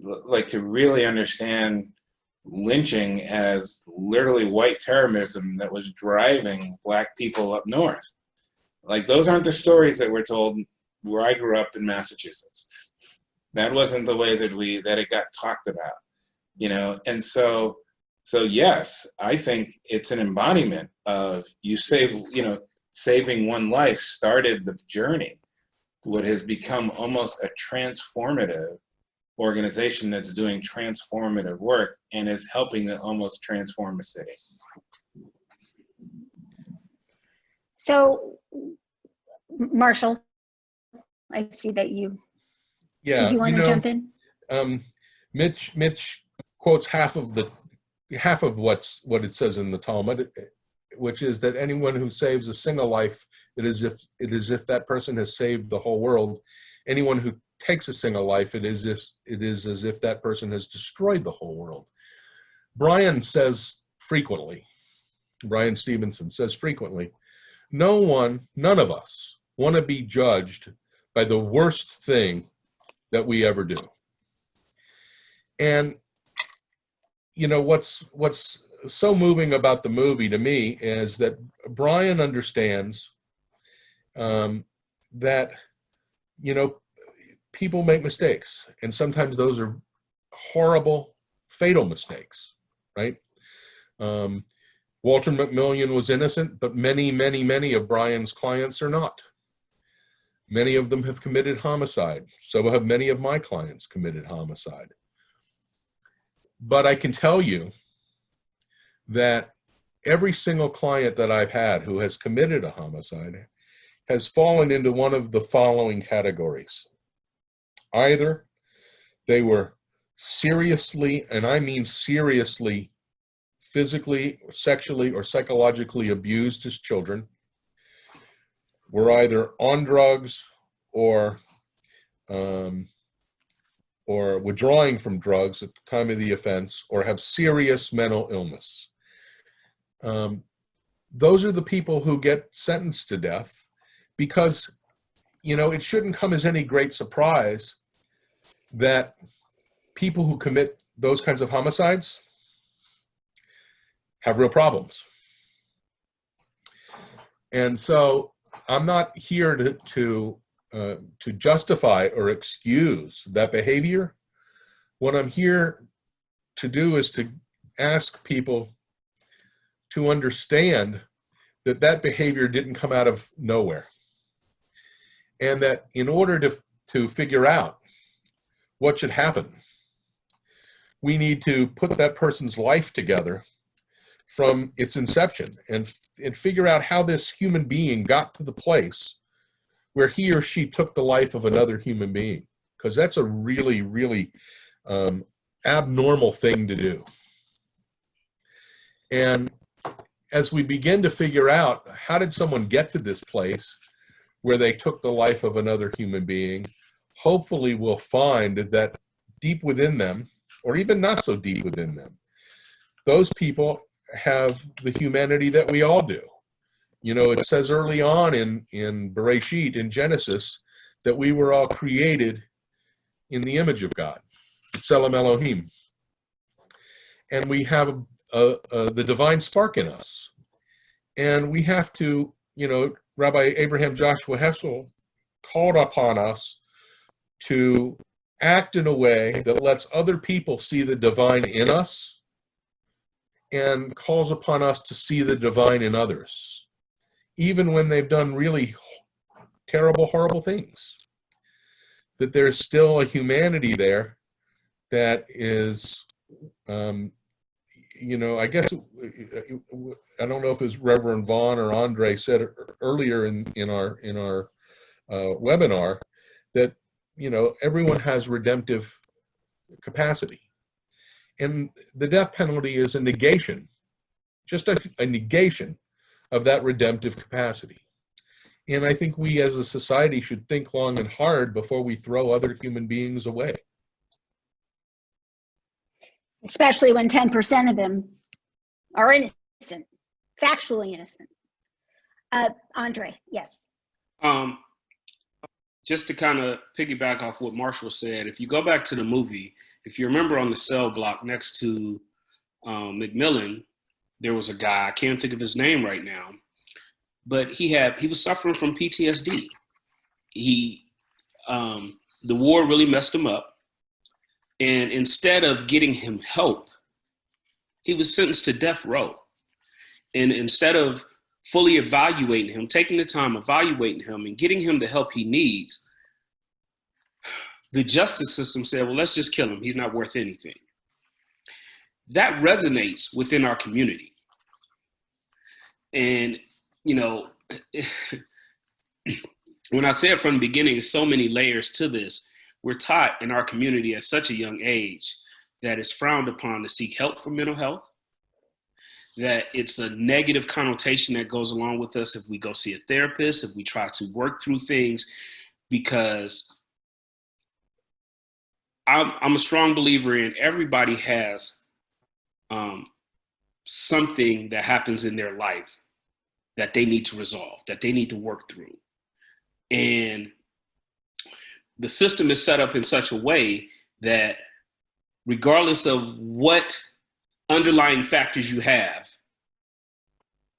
like to really understand lynching as literally white terrorism that was driving Black people up north. Like, those aren't the stories that we're told where I grew up in Massachusetts. That wasn't the way that it got talked about, you know? And so yes, I think it's an embodiment of saving one life started the journey, what has become almost a transformative organization that's doing transformative work and is helping to almost transform a city. So, Marshall, I see that you. Yeah. Did you want to jump in? Mitch quotes half of what it says in the Talmud, which is that anyone who saves a single life, it is if that person has saved the whole world. Anyone who takes a single life, it is as if that person has destroyed the whole world. Brian Stevenson says frequently, none of us want to be judged by the worst thing that we ever do. And you know, what's so moving about the movie to me is that Brian understands that, you know, people make mistakes, and sometimes those are horrible, fatal mistakes, right? Walter McMillian was innocent, but many, many, many of Brian's clients are not. Many of them have committed homicide. So have many of my clients committed homicide. But I can tell you that every single client that I've had who has committed a homicide has fallen into one of the following categories. Either they were seriously, and I mean seriously, physically, sexually, or psychologically abused as children, were either on drugs or withdrawing from drugs at the time of the offense, or have serious mental illness. Those are the people who get sentenced to death, because, you know, it shouldn't come as any great surprise that people who commit those kinds of homicides have real problems. And so I'm not here to justify or excuse that behavior. What I'm here to do is to ask people to understand that that behavior didn't come out of nowhere. And that in order to figure out what should happen, we need to put that person's life together from its inception and figure out how this human being got to the place where he or she took the life of another human being, because that's a really, really abnormal thing to do. And as we begin to figure out how did someone get to this place where they took the life of another human being, hopefully we'll find that deep within them, or even not so deep within them, those people have the humanity that we all do. You know, it says early on in Bereshit, in Genesis, that we were all created in the image of God, Tselem Elohim. And we have the divine spark in us. And we have to, you know, Rabbi Abraham Joshua Heschel called upon us to act in a way that lets other people see the divine in us and calls upon us to see the divine in others, even when they've done really terrible, horrible things. That there's still a humanity there that is, you know, I guess, I don't know if it was Reverend Vaughn or Andre said it earlier in our webinar, that, you know, everyone has redemptive capacity. And the death penalty is a negation, just a negation of that redemptive capacity. And I think we as a society should think long and hard before we throw other human beings away. Especially when 10% of them are innocent, factually innocent. Andre, yes. Just to kind of piggyback off what Marshall said, if you go back to the movie, if you remember on the cell block next to McMillan, there was a guy, I can't think of his name right now, but he was suffering from PTSD. The war really messed him up. And instead of getting him help, he was sentenced to death row. And instead of fully evaluating him, taking the time, evaluating him and getting him the help he needs, the justice system said, well, let's just kill him. He's not worth anything. That resonates within our community. And, you know, when I said from the beginning, there's so many layers to this. We're taught in our community at such a young age that it's frowned upon to seek help for mental health, that it's a negative connotation that goes along with us if we go see a therapist, if we try to work through things, because I'm a strong believer in everybody has something that happens in their life that they need to resolve, that they need to work through. And the system is set up in such a way that regardless of what underlying factors you have,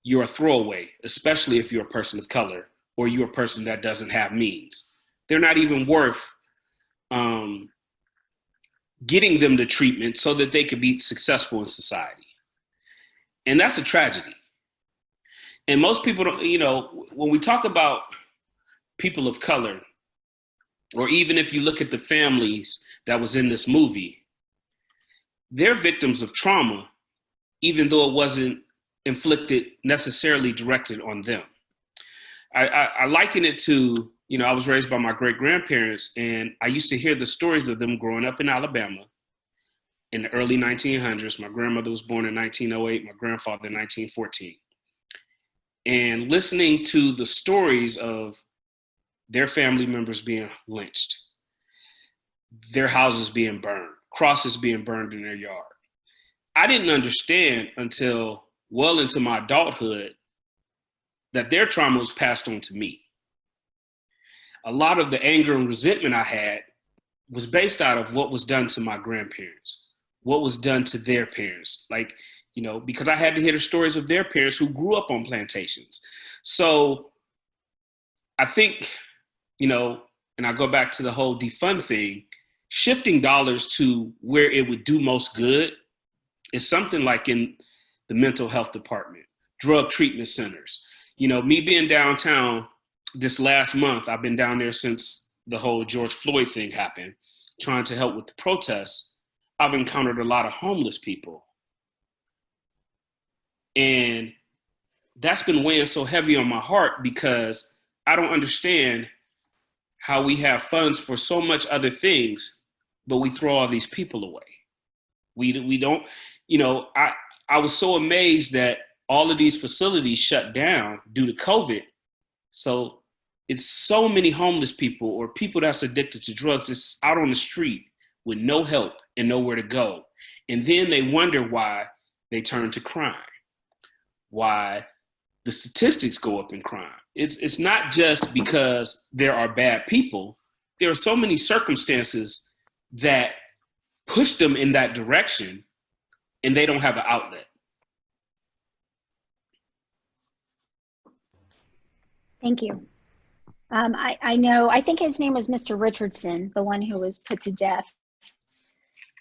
you're a throwaway, especially if you're a person of color or you're a person that doesn't have means. They're not even worth getting them the treatment so that they could be successful in society. And that's a tragedy. And most people don't, you know, when we talk about people of color, or even if you look at the families that was in this movie, they're victims of trauma, even though it wasn't inflicted necessarily directed on them. I liken it to, you know, I was raised by my great-grandparents, and I used to hear the stories of them growing up in Alabama in the early 1900s. My grandmother was born in 1908, my grandfather in 1914. And listening to the stories of their family members being lynched, their houses being burned, crosses being burned in their yard. I didn't understand until well into my adulthood that their trauma was passed on to me. A lot of the anger and resentment I had was based out of what was done to my grandparents, what was done to their parents. Like, you know, because I had to hear the stories of their parents who grew up on plantations. So I think, you know, and I go back to the whole defund thing, shifting dollars to where it would do most good is something like in the mental health department, drug treatment centers. You know, me being downtown this last month, I've been down there since the whole George Floyd thing happened, trying to help with the protests. I've encountered a lot of homeless people. And that's been weighing so heavy on my heart because I don't understand how we have funds for so much other things, but we throw all these people away. We don't, you know, I was so amazed that all of these facilities shut down due to COVID. So it's so many homeless people or people that's addicted to drugs that's out on the street with no help and nowhere to go. And then they wonder why they turn to crime, why the statistics go up in crime. It's not just because there are bad people. There are so many circumstances that push them in that direction and they don't have an outlet. Thank you. I think his name was Mr. Richardson, the one who was put to death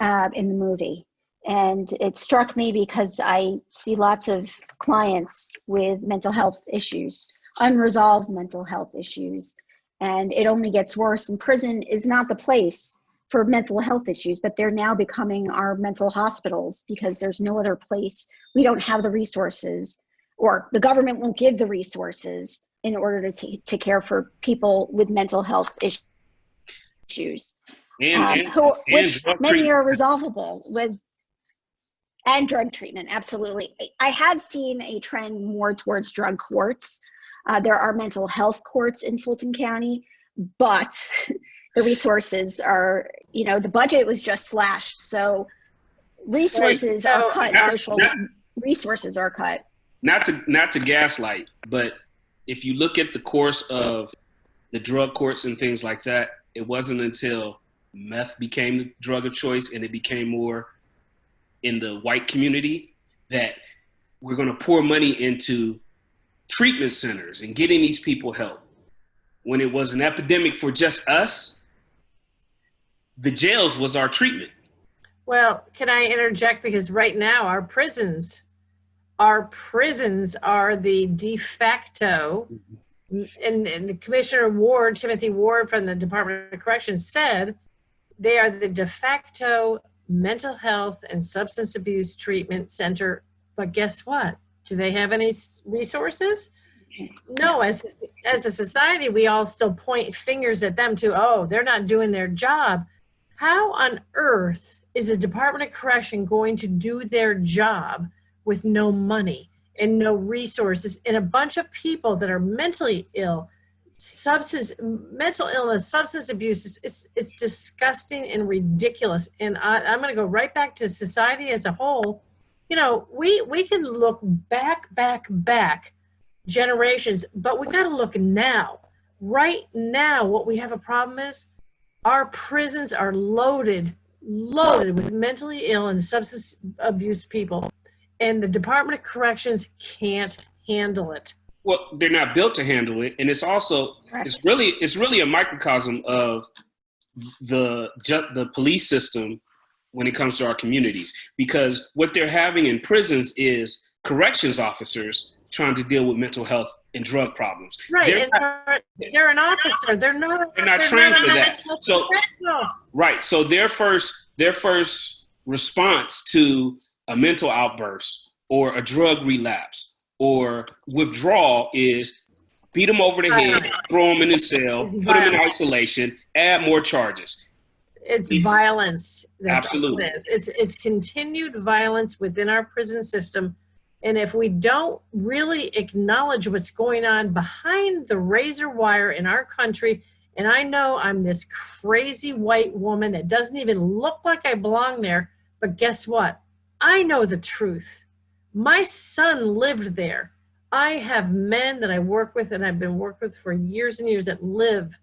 in the movie. And it struck me because I see lots of clients with mental health issues, unresolved mental health issues, and it only gets worse. And prison is not the place for mental health issues, but they're now becoming our mental hospitals because there's no other place. We don't have the resources, or the government won't give the resources in order to care for people with mental health issues, which many are resolvable with. And drug treatment, absolutely. I have seen a trend more towards drug courts. There are mental health courts in Fulton County, but the resources are, you know, the budget was just slashed. So resources are cut, social resources are cut. Not to gaslight, but if you look at the course of the drug courts and things like that, it wasn't until meth became the drug of choice and it became more in the white community that we're going to pour money into treatment centers and getting these people help. When it was an epidemic for just us, the jails was our treatment. Well, can I interject? Because right now our prisons are the de facto, and Commissioner Ward, Timothy Ward from the Department of Corrections said they are the de facto mental health and substance abuse treatment center. But guess what? Do they have any resources? No, as a society, we all still point fingers at them too. Oh, they're not doing their job. How on earth is the Department of Correction going to do their job with no money and no resources and a bunch of people that are mentally ill, mental illness, substance abuse? It's disgusting and ridiculous. And I'm going to go right back to society as a whole. You know, we can look back generations, but we got to look now. Right now, what we have a problem is our prisons are loaded with mentally ill and substance abuse people, and the Department of Corrections can't handle it. Well, they're not built to handle it, and it's also it's really a microcosm of the police system when it comes to our communities, because what they're having in prisons is corrections officers trying to deal with mental health and drug problems. Right, they're an officer. They're not trained for that. So professional. right, so their first response to a mental outburst or a drug relapse or withdrawal is beat them over the head, throw them in a cell, put them in isolation, add more charges. It's violence. That's Absolutely. All it is. It's continued violence within our prison system. And if we don't really acknowledge what's going on behind the razor wire in our country, and I know I'm this crazy white woman that doesn't even look like I belong there, but guess what? I know the truth. My son lived there. I have men that I work with and I've been working with for years and years that live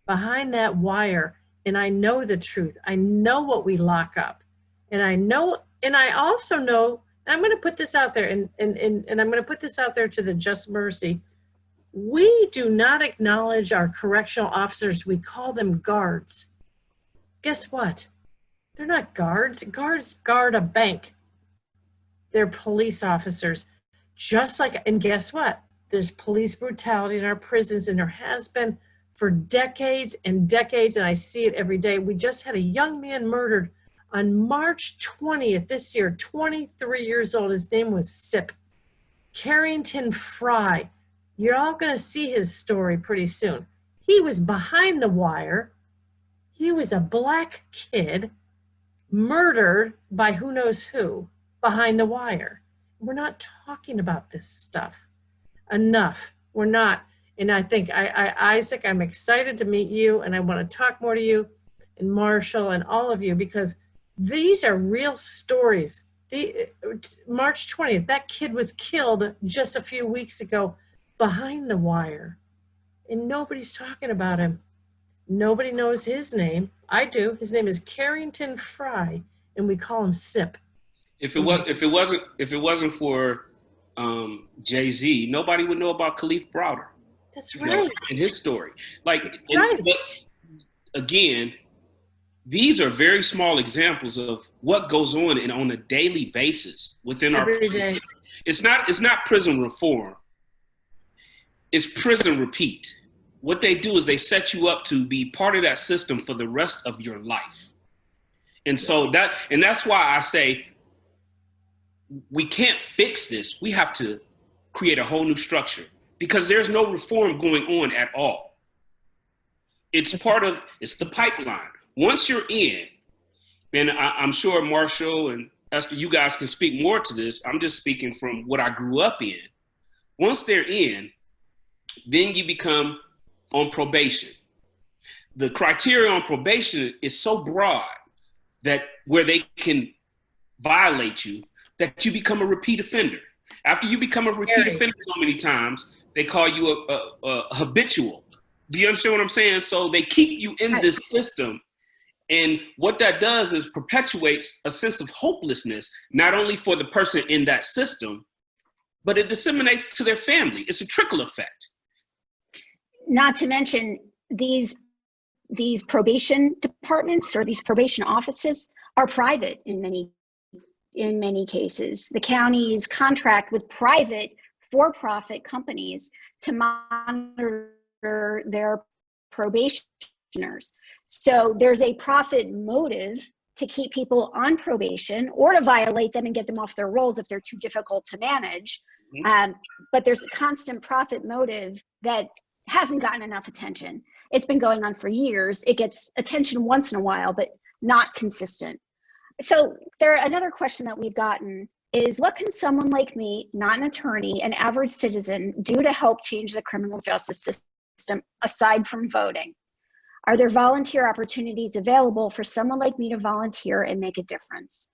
behind that wire, and I know the truth. I know what we lock up. And I also know, I'm going to put this out there, and I'm going to put this out there to the Just Mercy. We do not acknowledge our correctional officers. We call them guards. Guess what? They're not guards. Guards guard a bank. They're police officers. And guess what? There's police brutality in our prisons, and there has been for decades and decades, and I see it every day. We just had a young man murdered on March 20th this year, 23 years old. His name was Sip. Carrington Fry. You're all going to see his story pretty soon. He was behind the wire. He was a black kid murdered by who knows who behind the wire. We're not talking about this stuff enough. We're not. And I think, Isaac, I'm excited to meet you, and I want to talk more to you and Marshall and all of you, because these are real stories. March 20th, that kid was killed just a few weeks ago behind the wire. And nobody's talking about him. Nobody knows his name. I do. His name is Carrington Fry, and we call him Sip. If it wasn't for Jay-Z, nobody would know about Khalif Browder. That's right. And his story. But again, these are very small examples of what goes on a daily basis within our prison. It's not prison reform. It's prison repeat. What they do is they set you up to be part of that system for the rest of your life. And so that's why I say we can't fix this. We have to create a whole new structure, because there's no reform going on at all. It's the pipeline. Once you're in, and I'm sure Marshall and Esther, you guys can speak more to this. I'm just speaking from what I grew up in. Once they're in, then you become on probation. The criteria on probation is so broad that where they can violate you, that you become a repeat offender. After you become a repeat offender so many times, they call you a habitual. Do you understand what I'm saying? So they keep you in this system. And what that does is perpetuates a sense of hopelessness, not only for the person in that system, but it disseminates to their family. It's a trickle effect. Not to mention these probation departments or these probation offices are private in many cases. The counties contract with private for-profit companies to monitor their probationers. So there's a profit motive to keep people on probation or to violate them and get them off their rolls if they're too difficult to manage. But there's a constant profit motive that hasn't gotten enough attention. It's been going on for years. It gets attention once in a while, but not consistent. So another question that we've gotten is, what can someone like me, not an attorney, an average citizen, do to help change the criminal justice system aside from voting? Are there volunteer opportunities available for someone like me to volunteer and make a difference?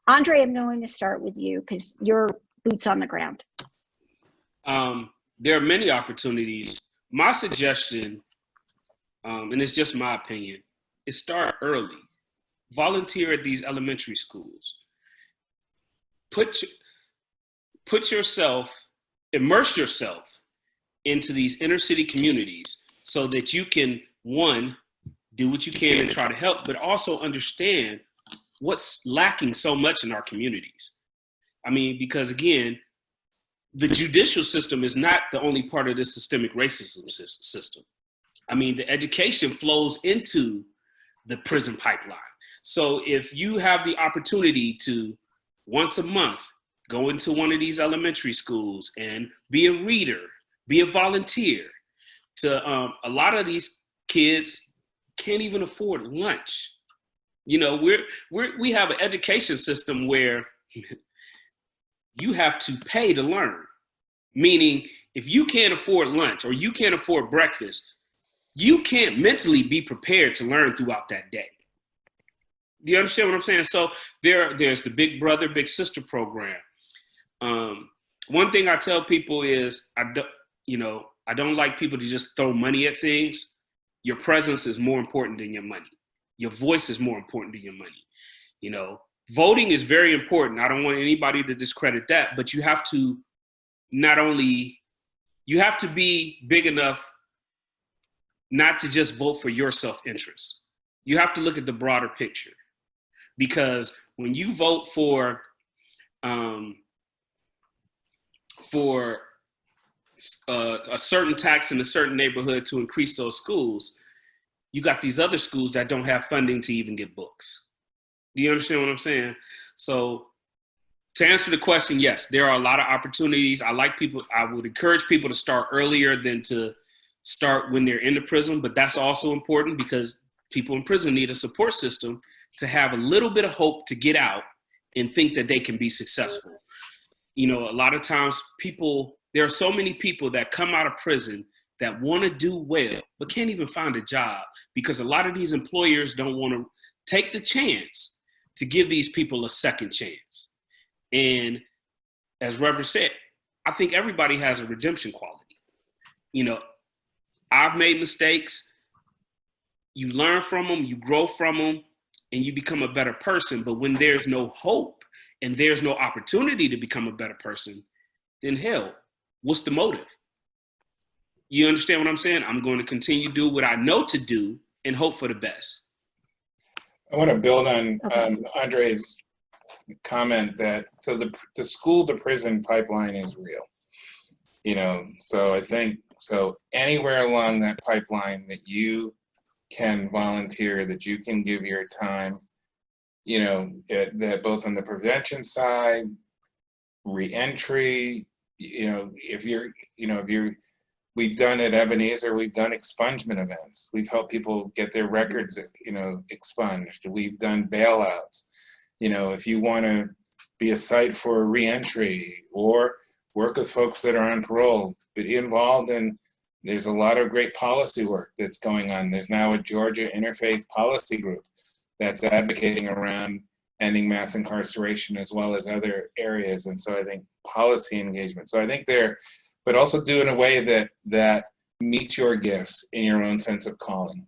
Andre, I'm going to start with you because you're boots on the ground. There are many opportunities. My suggestion, and it's just my opinion, is start early. Volunteer at these elementary schools. Immerse yourself into these inner city communities so that you can, one, do what you can and try to help, but also understand what's lacking so much in our communities. I mean, because again, the judicial system is not the only part of this systemic racism system. I mean, the education flows into the prison pipeline. So if you have the opportunity to once a month go into one of these elementary schools and be a reader, be a volunteer, a lot of these kids can't even afford lunch. You know, we have an education system where you have to pay to learn. Meaning, if you can't afford lunch or you can't afford breakfast, you can't mentally be prepared to learn throughout that day. Do you understand what I'm saying? So there's the Big Brother, Big Sister program. One thing I tell people is, I don't like people to just throw money at things. Your presence is more important than your money. Your voice is more important than your money. You know, voting is very important. I don't want anybody to discredit that, but you have to you have to be big enough not to just vote for your self-interest. You have to look at the broader picture, because when you vote for a certain tax in a certain neighborhood to increase those schools, you got these other schools that don't have funding to even get books. Do you understand what I'm saying? So to answer the question, yes, there are a lot of opportunities. I would encourage people to start earlier than to start when they're in the prison, but that's also important because people in prison need a support system to have a little bit of hope to get out and think that they can be successful. You know, a lot of times there are so many people that come out of prison that want to do well, but can't even find a job because a lot of these employers don't want to take the chance to give these people a second chance. And as Reverend said, I think everybody has a redemption quality. You know, I've made mistakes. You learn from them, you grow from them, and you become a better person. But when there's no hope and there's no opportunity to become a better person, then hell, what's the motive? You understand what I'm saying? I'm going to continue to do what I know to do and hope for the best. I want to build on Andre's comment that the school to prison pipeline is real. You know, so I think anywhere along that pipeline that you can volunteer, that you can give your time, you know, that both on the prevention side, reentry, you know, we've done at Ebenezer, we've done expungement events. We've helped people get their records, you know, expunged. We've done bailouts. You know, if you want to be a site for reentry or work with folks that are on parole, but involved in, there's a lot of great policy work that's going on. There's now a Georgia Interfaith Policy Group that's advocating around ending mass incarceration as well as other areas. And so I think policy engagement. So I think but also do in a way that meet your gifts in your own sense of calling.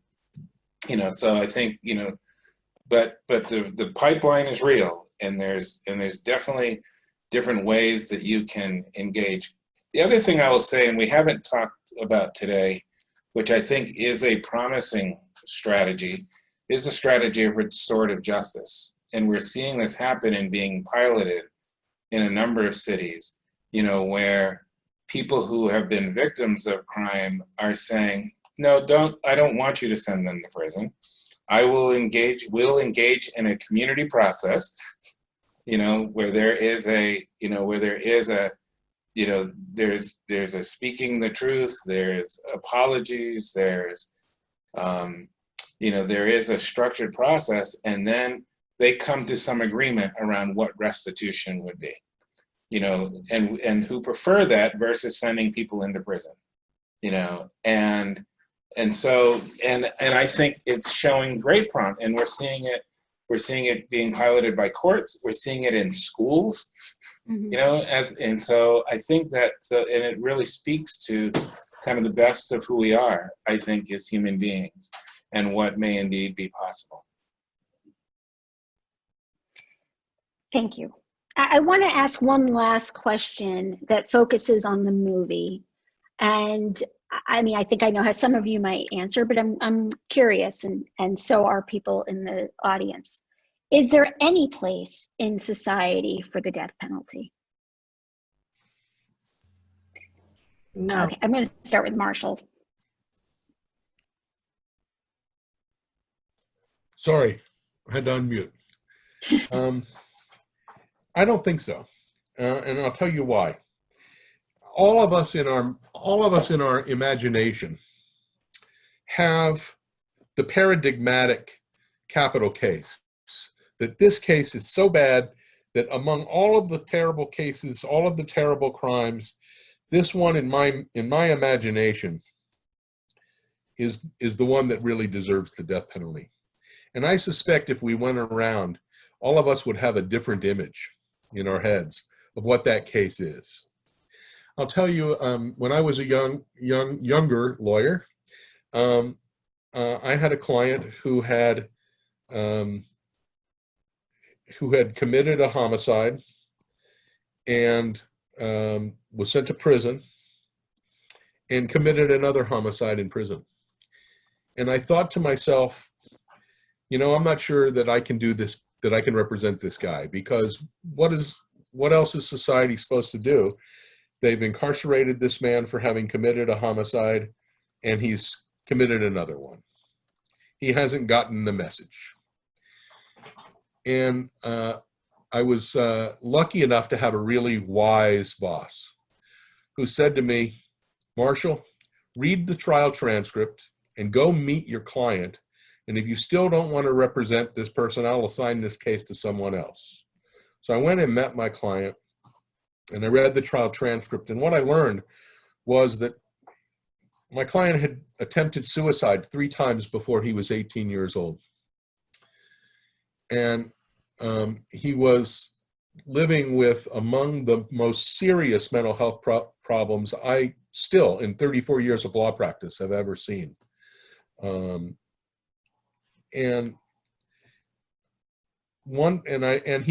So I think, but the pipeline is real, and there's definitely different ways that you can engage. The other thing I will say, and we haven't talked about today, which I think is a promising strategy, is the strategy of restorative justice. And we're seeing this happen and being piloted in a number of cities, where people who have been victims of crime are saying, no, I don't want you to send them to prison. We'll engage in a community process, where there's a speaking the truth, there's apologies, there is a structured process, and then they come to some agreement around what restitution would be, and who prefer that versus sending people into prison, and I think it's showing great prompt, and we're seeing it being piloted by courts. We're seeing it in schools, so I think and it really speaks to kind of the best of who we are, I think, as human beings, and what may indeed be possible. Thank you. I want to ask one last question that focuses on the movie. And I think I know how some of you might answer, but I'm curious, and so are people in the audience. Is there any place in society for the death penalty? No. Okay, I'm going to start with Marshall. Sorry, I had to unmute. I don't think so, and I'll tell you why. All of us in our imagination have the paradigmatic capital case. That this case is so bad that among all of the terrible cases, all of the terrible crimes, this one in my imagination is the one that really deserves the death penalty. And I suspect if we went around, all of us would have a different image in our heads of what that case is. I'll tell you, when I was a younger lawyer, I had a client who had committed a homicide and was sent to prison and committed another homicide in prison. And I thought to myself, I'm not sure that I can do this, that I can represent this guy, because what else is society supposed to do? They've incarcerated this man for having committed a homicide, and he's committed another one. He hasn't gotten the message. And I was lucky enough to have a really wise boss who said to me, Marshall, read the trial transcript and go meet your client. And if you still don't want to represent this person, I'll assign this case to someone else. So I went and met my client, and I read the trial transcript. And what I learned was that my client had attempted suicide 3 times before he was 18 years old. And he was living with among the most serious mental health problems I still, in 34 years of law practice, have ever seen. And he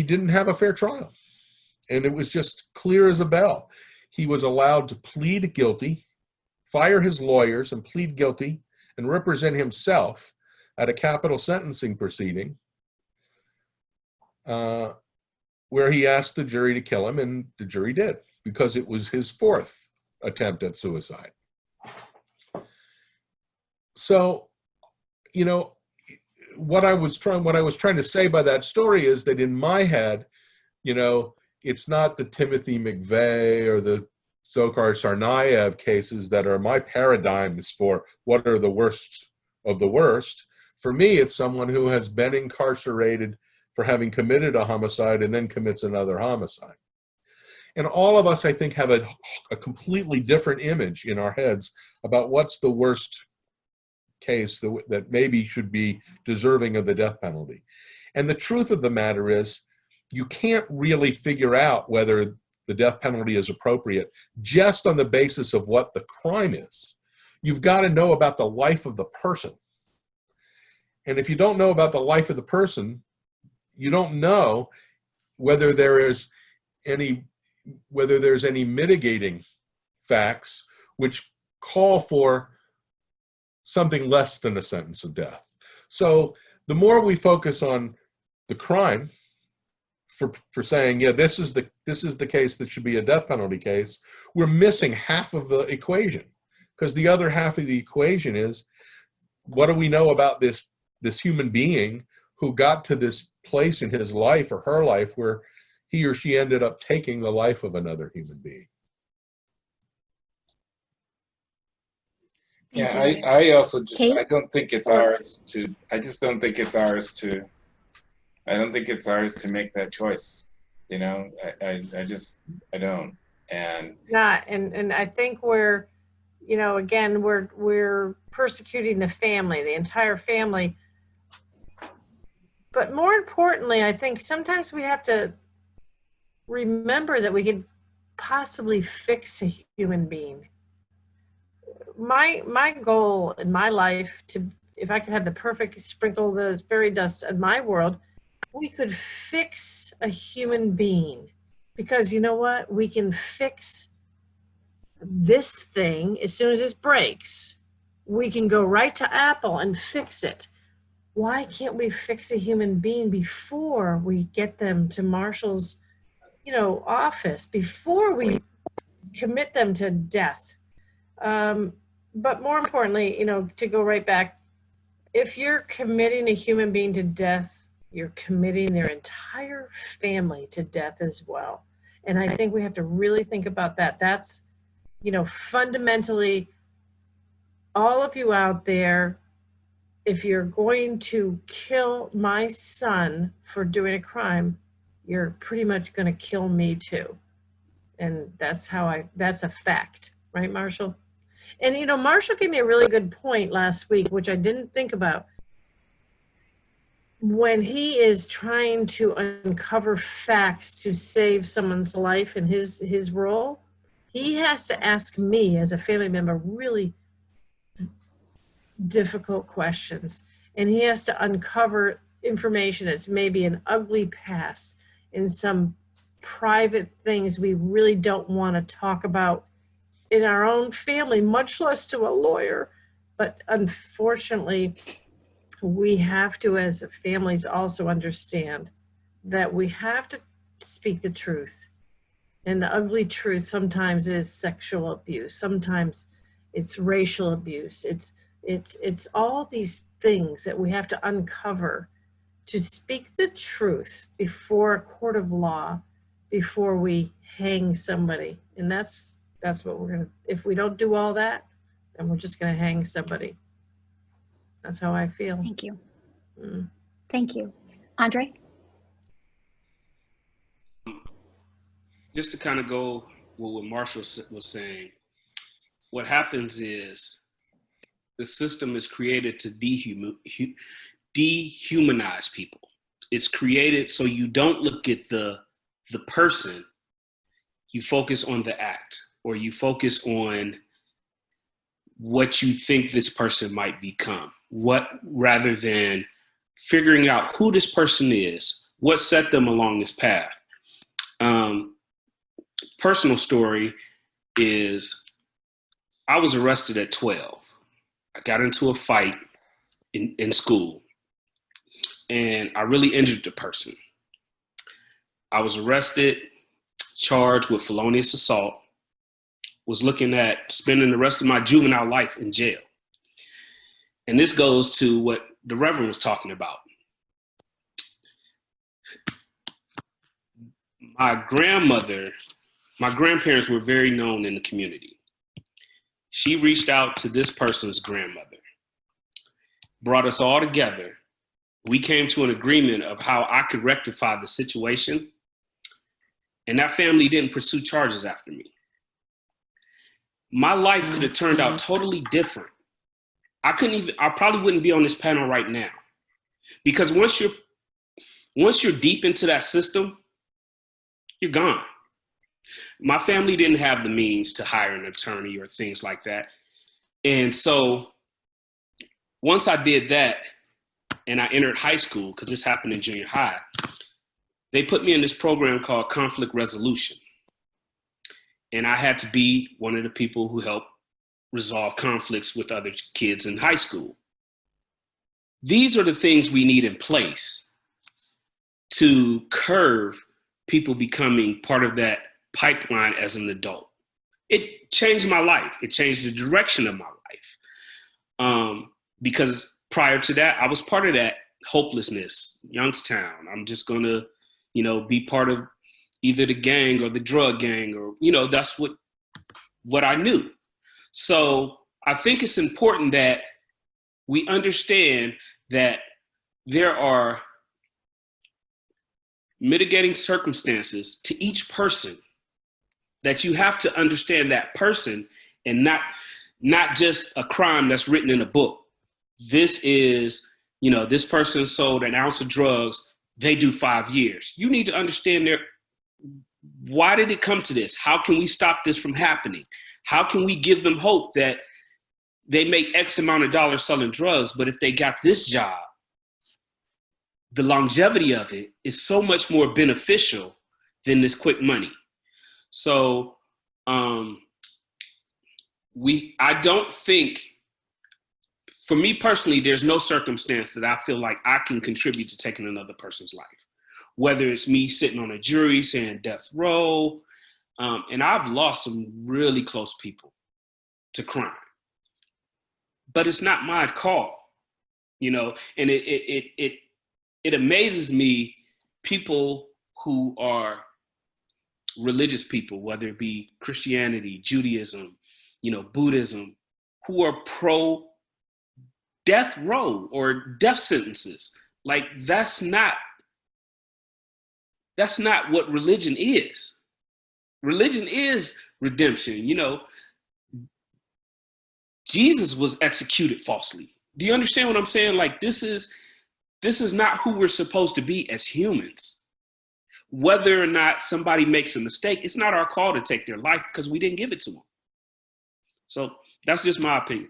didn't have a fair trial. And it was just clear as a bell. He was allowed to plead guilty, fire his lawyers and plead guilty, and represent himself at a capital sentencing proceeding where he asked the jury to kill him, and the jury did, because it was his 4th attempt at suicide. So, what I was trying to say by that story is that in my head, it's not the Timothy McVeigh or the Dzhokhar Tsarnaev cases that are my paradigms for what are the worst of the worst. For me, it's someone who has been incarcerated for having committed a homicide and then commits another homicide. And all of us, I think, have a completely different image in our heads about what's the worst case that maybe should be deserving of the death penalty. And the truth of the matter is, you can't really figure out whether the death penalty is appropriate just on the basis of what the crime is. you've got to know about the life of the person. And if you don't know about the life of the person, you don't know whether there's any mitigating facts which call for something less than a sentence of death. So the more we focus on the crime for saying, yeah, this is the case that should be a death penalty case, we're missing half of the equation, because the other half of the equation is, what do we know about this human being who got to this place in his life or her life where he or she ended up taking the life of another human being? Yeah, I also just, Kate? I don't think it's ours to, I just don't think it's ours to, I don't think it's ours to make that choice. You know, I don't. And Yeah, and I think we're, again, we're persecuting the family, the entire family. But more importantly, I think sometimes we have to remember that we could possibly fix a human being. My goal in my life, if I could have the perfect sprinkle the fairy dust in my world, we could fix a human being. Because you know what? We can fix this thing as soon as it breaks. We can go right to Apple and fix it. Why can't we fix a human being before we get them to Marshall's, office, before we commit them to death? But more importantly, to go right back, if you're committing a human being to death, you're committing their entire family to death as well. And I think we have to really think about that. That's, fundamentally, all of you out there, if you're going to kill my son for doing a crime, you're pretty much going to kill me too. And that's a fact, right, Marshall? And, Marshall gave me a really good point last week, which I didn't think about. When he is trying to uncover facts to save someone's life in his role, he has to ask me as a family member really difficult questions. And he has to uncover information that's maybe an ugly past in some private things we really don't want to talk about in our own family, much less to a lawyer. But unfortunately, we have to, as families, also understand that we have to speak the truth. And the ugly truth sometimes is sexual abuse. Sometimes it's racial abuse. It's all these things that we have to uncover to speak the truth before a court of law, before we hang somebody. And that's what we're going to, if we don't do all that, then we're just going to hang somebody. That's how I feel. Thank you. Thank you. Andre? Just to kind of go with what Marshall was saying, what happens is the system is created to dehumanize people. It's created so you don't look at the person, you focus on the act, or you focus on what you think this person might become, rather than figuring out who this person is, what set them along this path. Personal story is I was arrested at 12. I got into a fight in school, and I really injured the person. I was arrested, charged with felonious assault, was looking at spending the rest of my juvenile life in jail. And this goes to what the Reverend was talking about. My grandparents were very known in the community. She reached out to this person's grandmother, brought us all together. We came to an agreement of how I could rectify the situation, and that family didn't pursue charges after me. My life could have turned out totally different. I probably wouldn't be on this panel right now, because once you're deep into that system, you're gone. My family didn't have the means to hire an attorney or things like that. And so once I did that and I entered high school, because this happened in junior high, they put me in this program called conflict resolution. And I had to be one of the people who helped resolve conflicts with other kids in high school. These are the things we need in place to curb people becoming part of that pipeline as an adult. It changed my life. It changed the direction of my life. Because prior to that, I was part of that hopelessness, Youngstown. I'm just gonna, be part of either the gang or the drug gang, or, that's what I knew. So I think it's important that we understand that there are mitigating circumstances to each person, that you have to understand that person and not just a crime that's written in a book. This is, this person sold an ounce of drugs, they do 5 years. You need to understand why did it come to this? How can we stop this from happening? How can we give them hope that they make X amount of dollars selling drugs, but if they got this job, the longevity of it is so much more beneficial than this quick money. So I don't think, for me personally, there's no circumstance that I feel like I can contribute to taking another person's life. Whether it's me sitting on a jury saying death row, and I've lost some really close people to crime. But it's not my call, and it amazes me, people who are religious people, whether it be Christianity, Judaism, Buddhism, who are pro death row or death sentences. Like, that's not what religion is. Religion is redemption. Jesus was executed falsely. Do you understand what I'm saying? Like, this is not who we're supposed to be as humans. Whether or not somebody makes a mistake, it's not our call to take their life because we didn't give it to them. So that's just my opinion.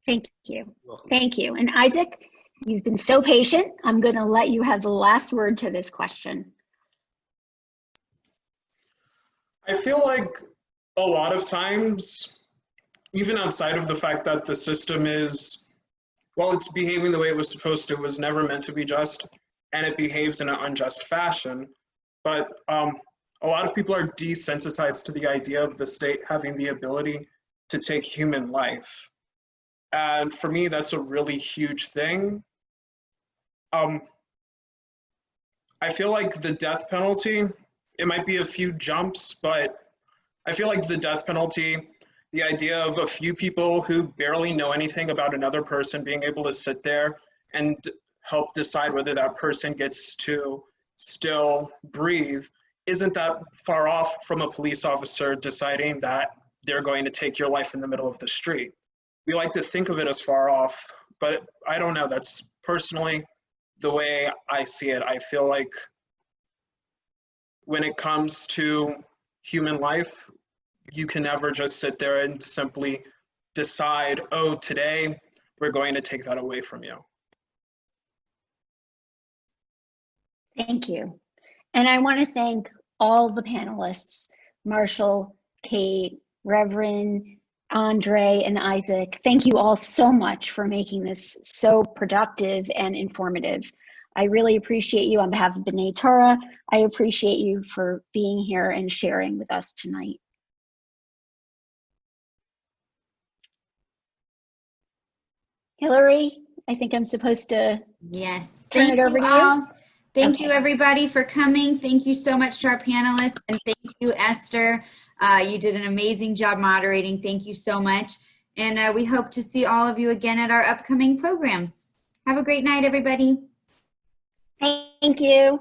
Thank you. Thank you. And Isaac, you've been so patient. I'm going to let you have the last word to this question. I feel like a lot of times, even outside of the fact that the system is, well, it's behaving the way it was supposed to, it was never meant to be just, and it behaves in an unjust fashion. But a lot of people are desensitized to the idea of the state having the ability to take human life. And for me, that's a really huge thing. I feel like the death penalty, it might be a few jumps, but I feel like the death penalty, the idea of a few people who barely know anything about another person being able to sit there and help decide whether that person gets to still breathe, isn't that far off from a police officer deciding that they're going to take your life in the middle of the street. We like to think of it as far off, but I don't know. That's personally the way I see it. I feel like when it comes to human life, you can never just sit there and simply decide, oh, today we're going to take that away from you. Thank you. And I want to thank all the panelists, Marshall, Kate, Reverend, Andre, and Isaac. Thank you all so much for making this so productive and informative. I really appreciate you on behalf of B'nai Torah. I appreciate you for being here and sharing with us tonight. Hillary, I think I'm supposed to turn it over to you. Thank you, everybody, for coming. Thank you so much to our panelists, and thank you, Esther. You did an amazing job moderating. Thank you so much. And we hope to see all of you again at our upcoming programs. Have a great night, everybody. Thank you.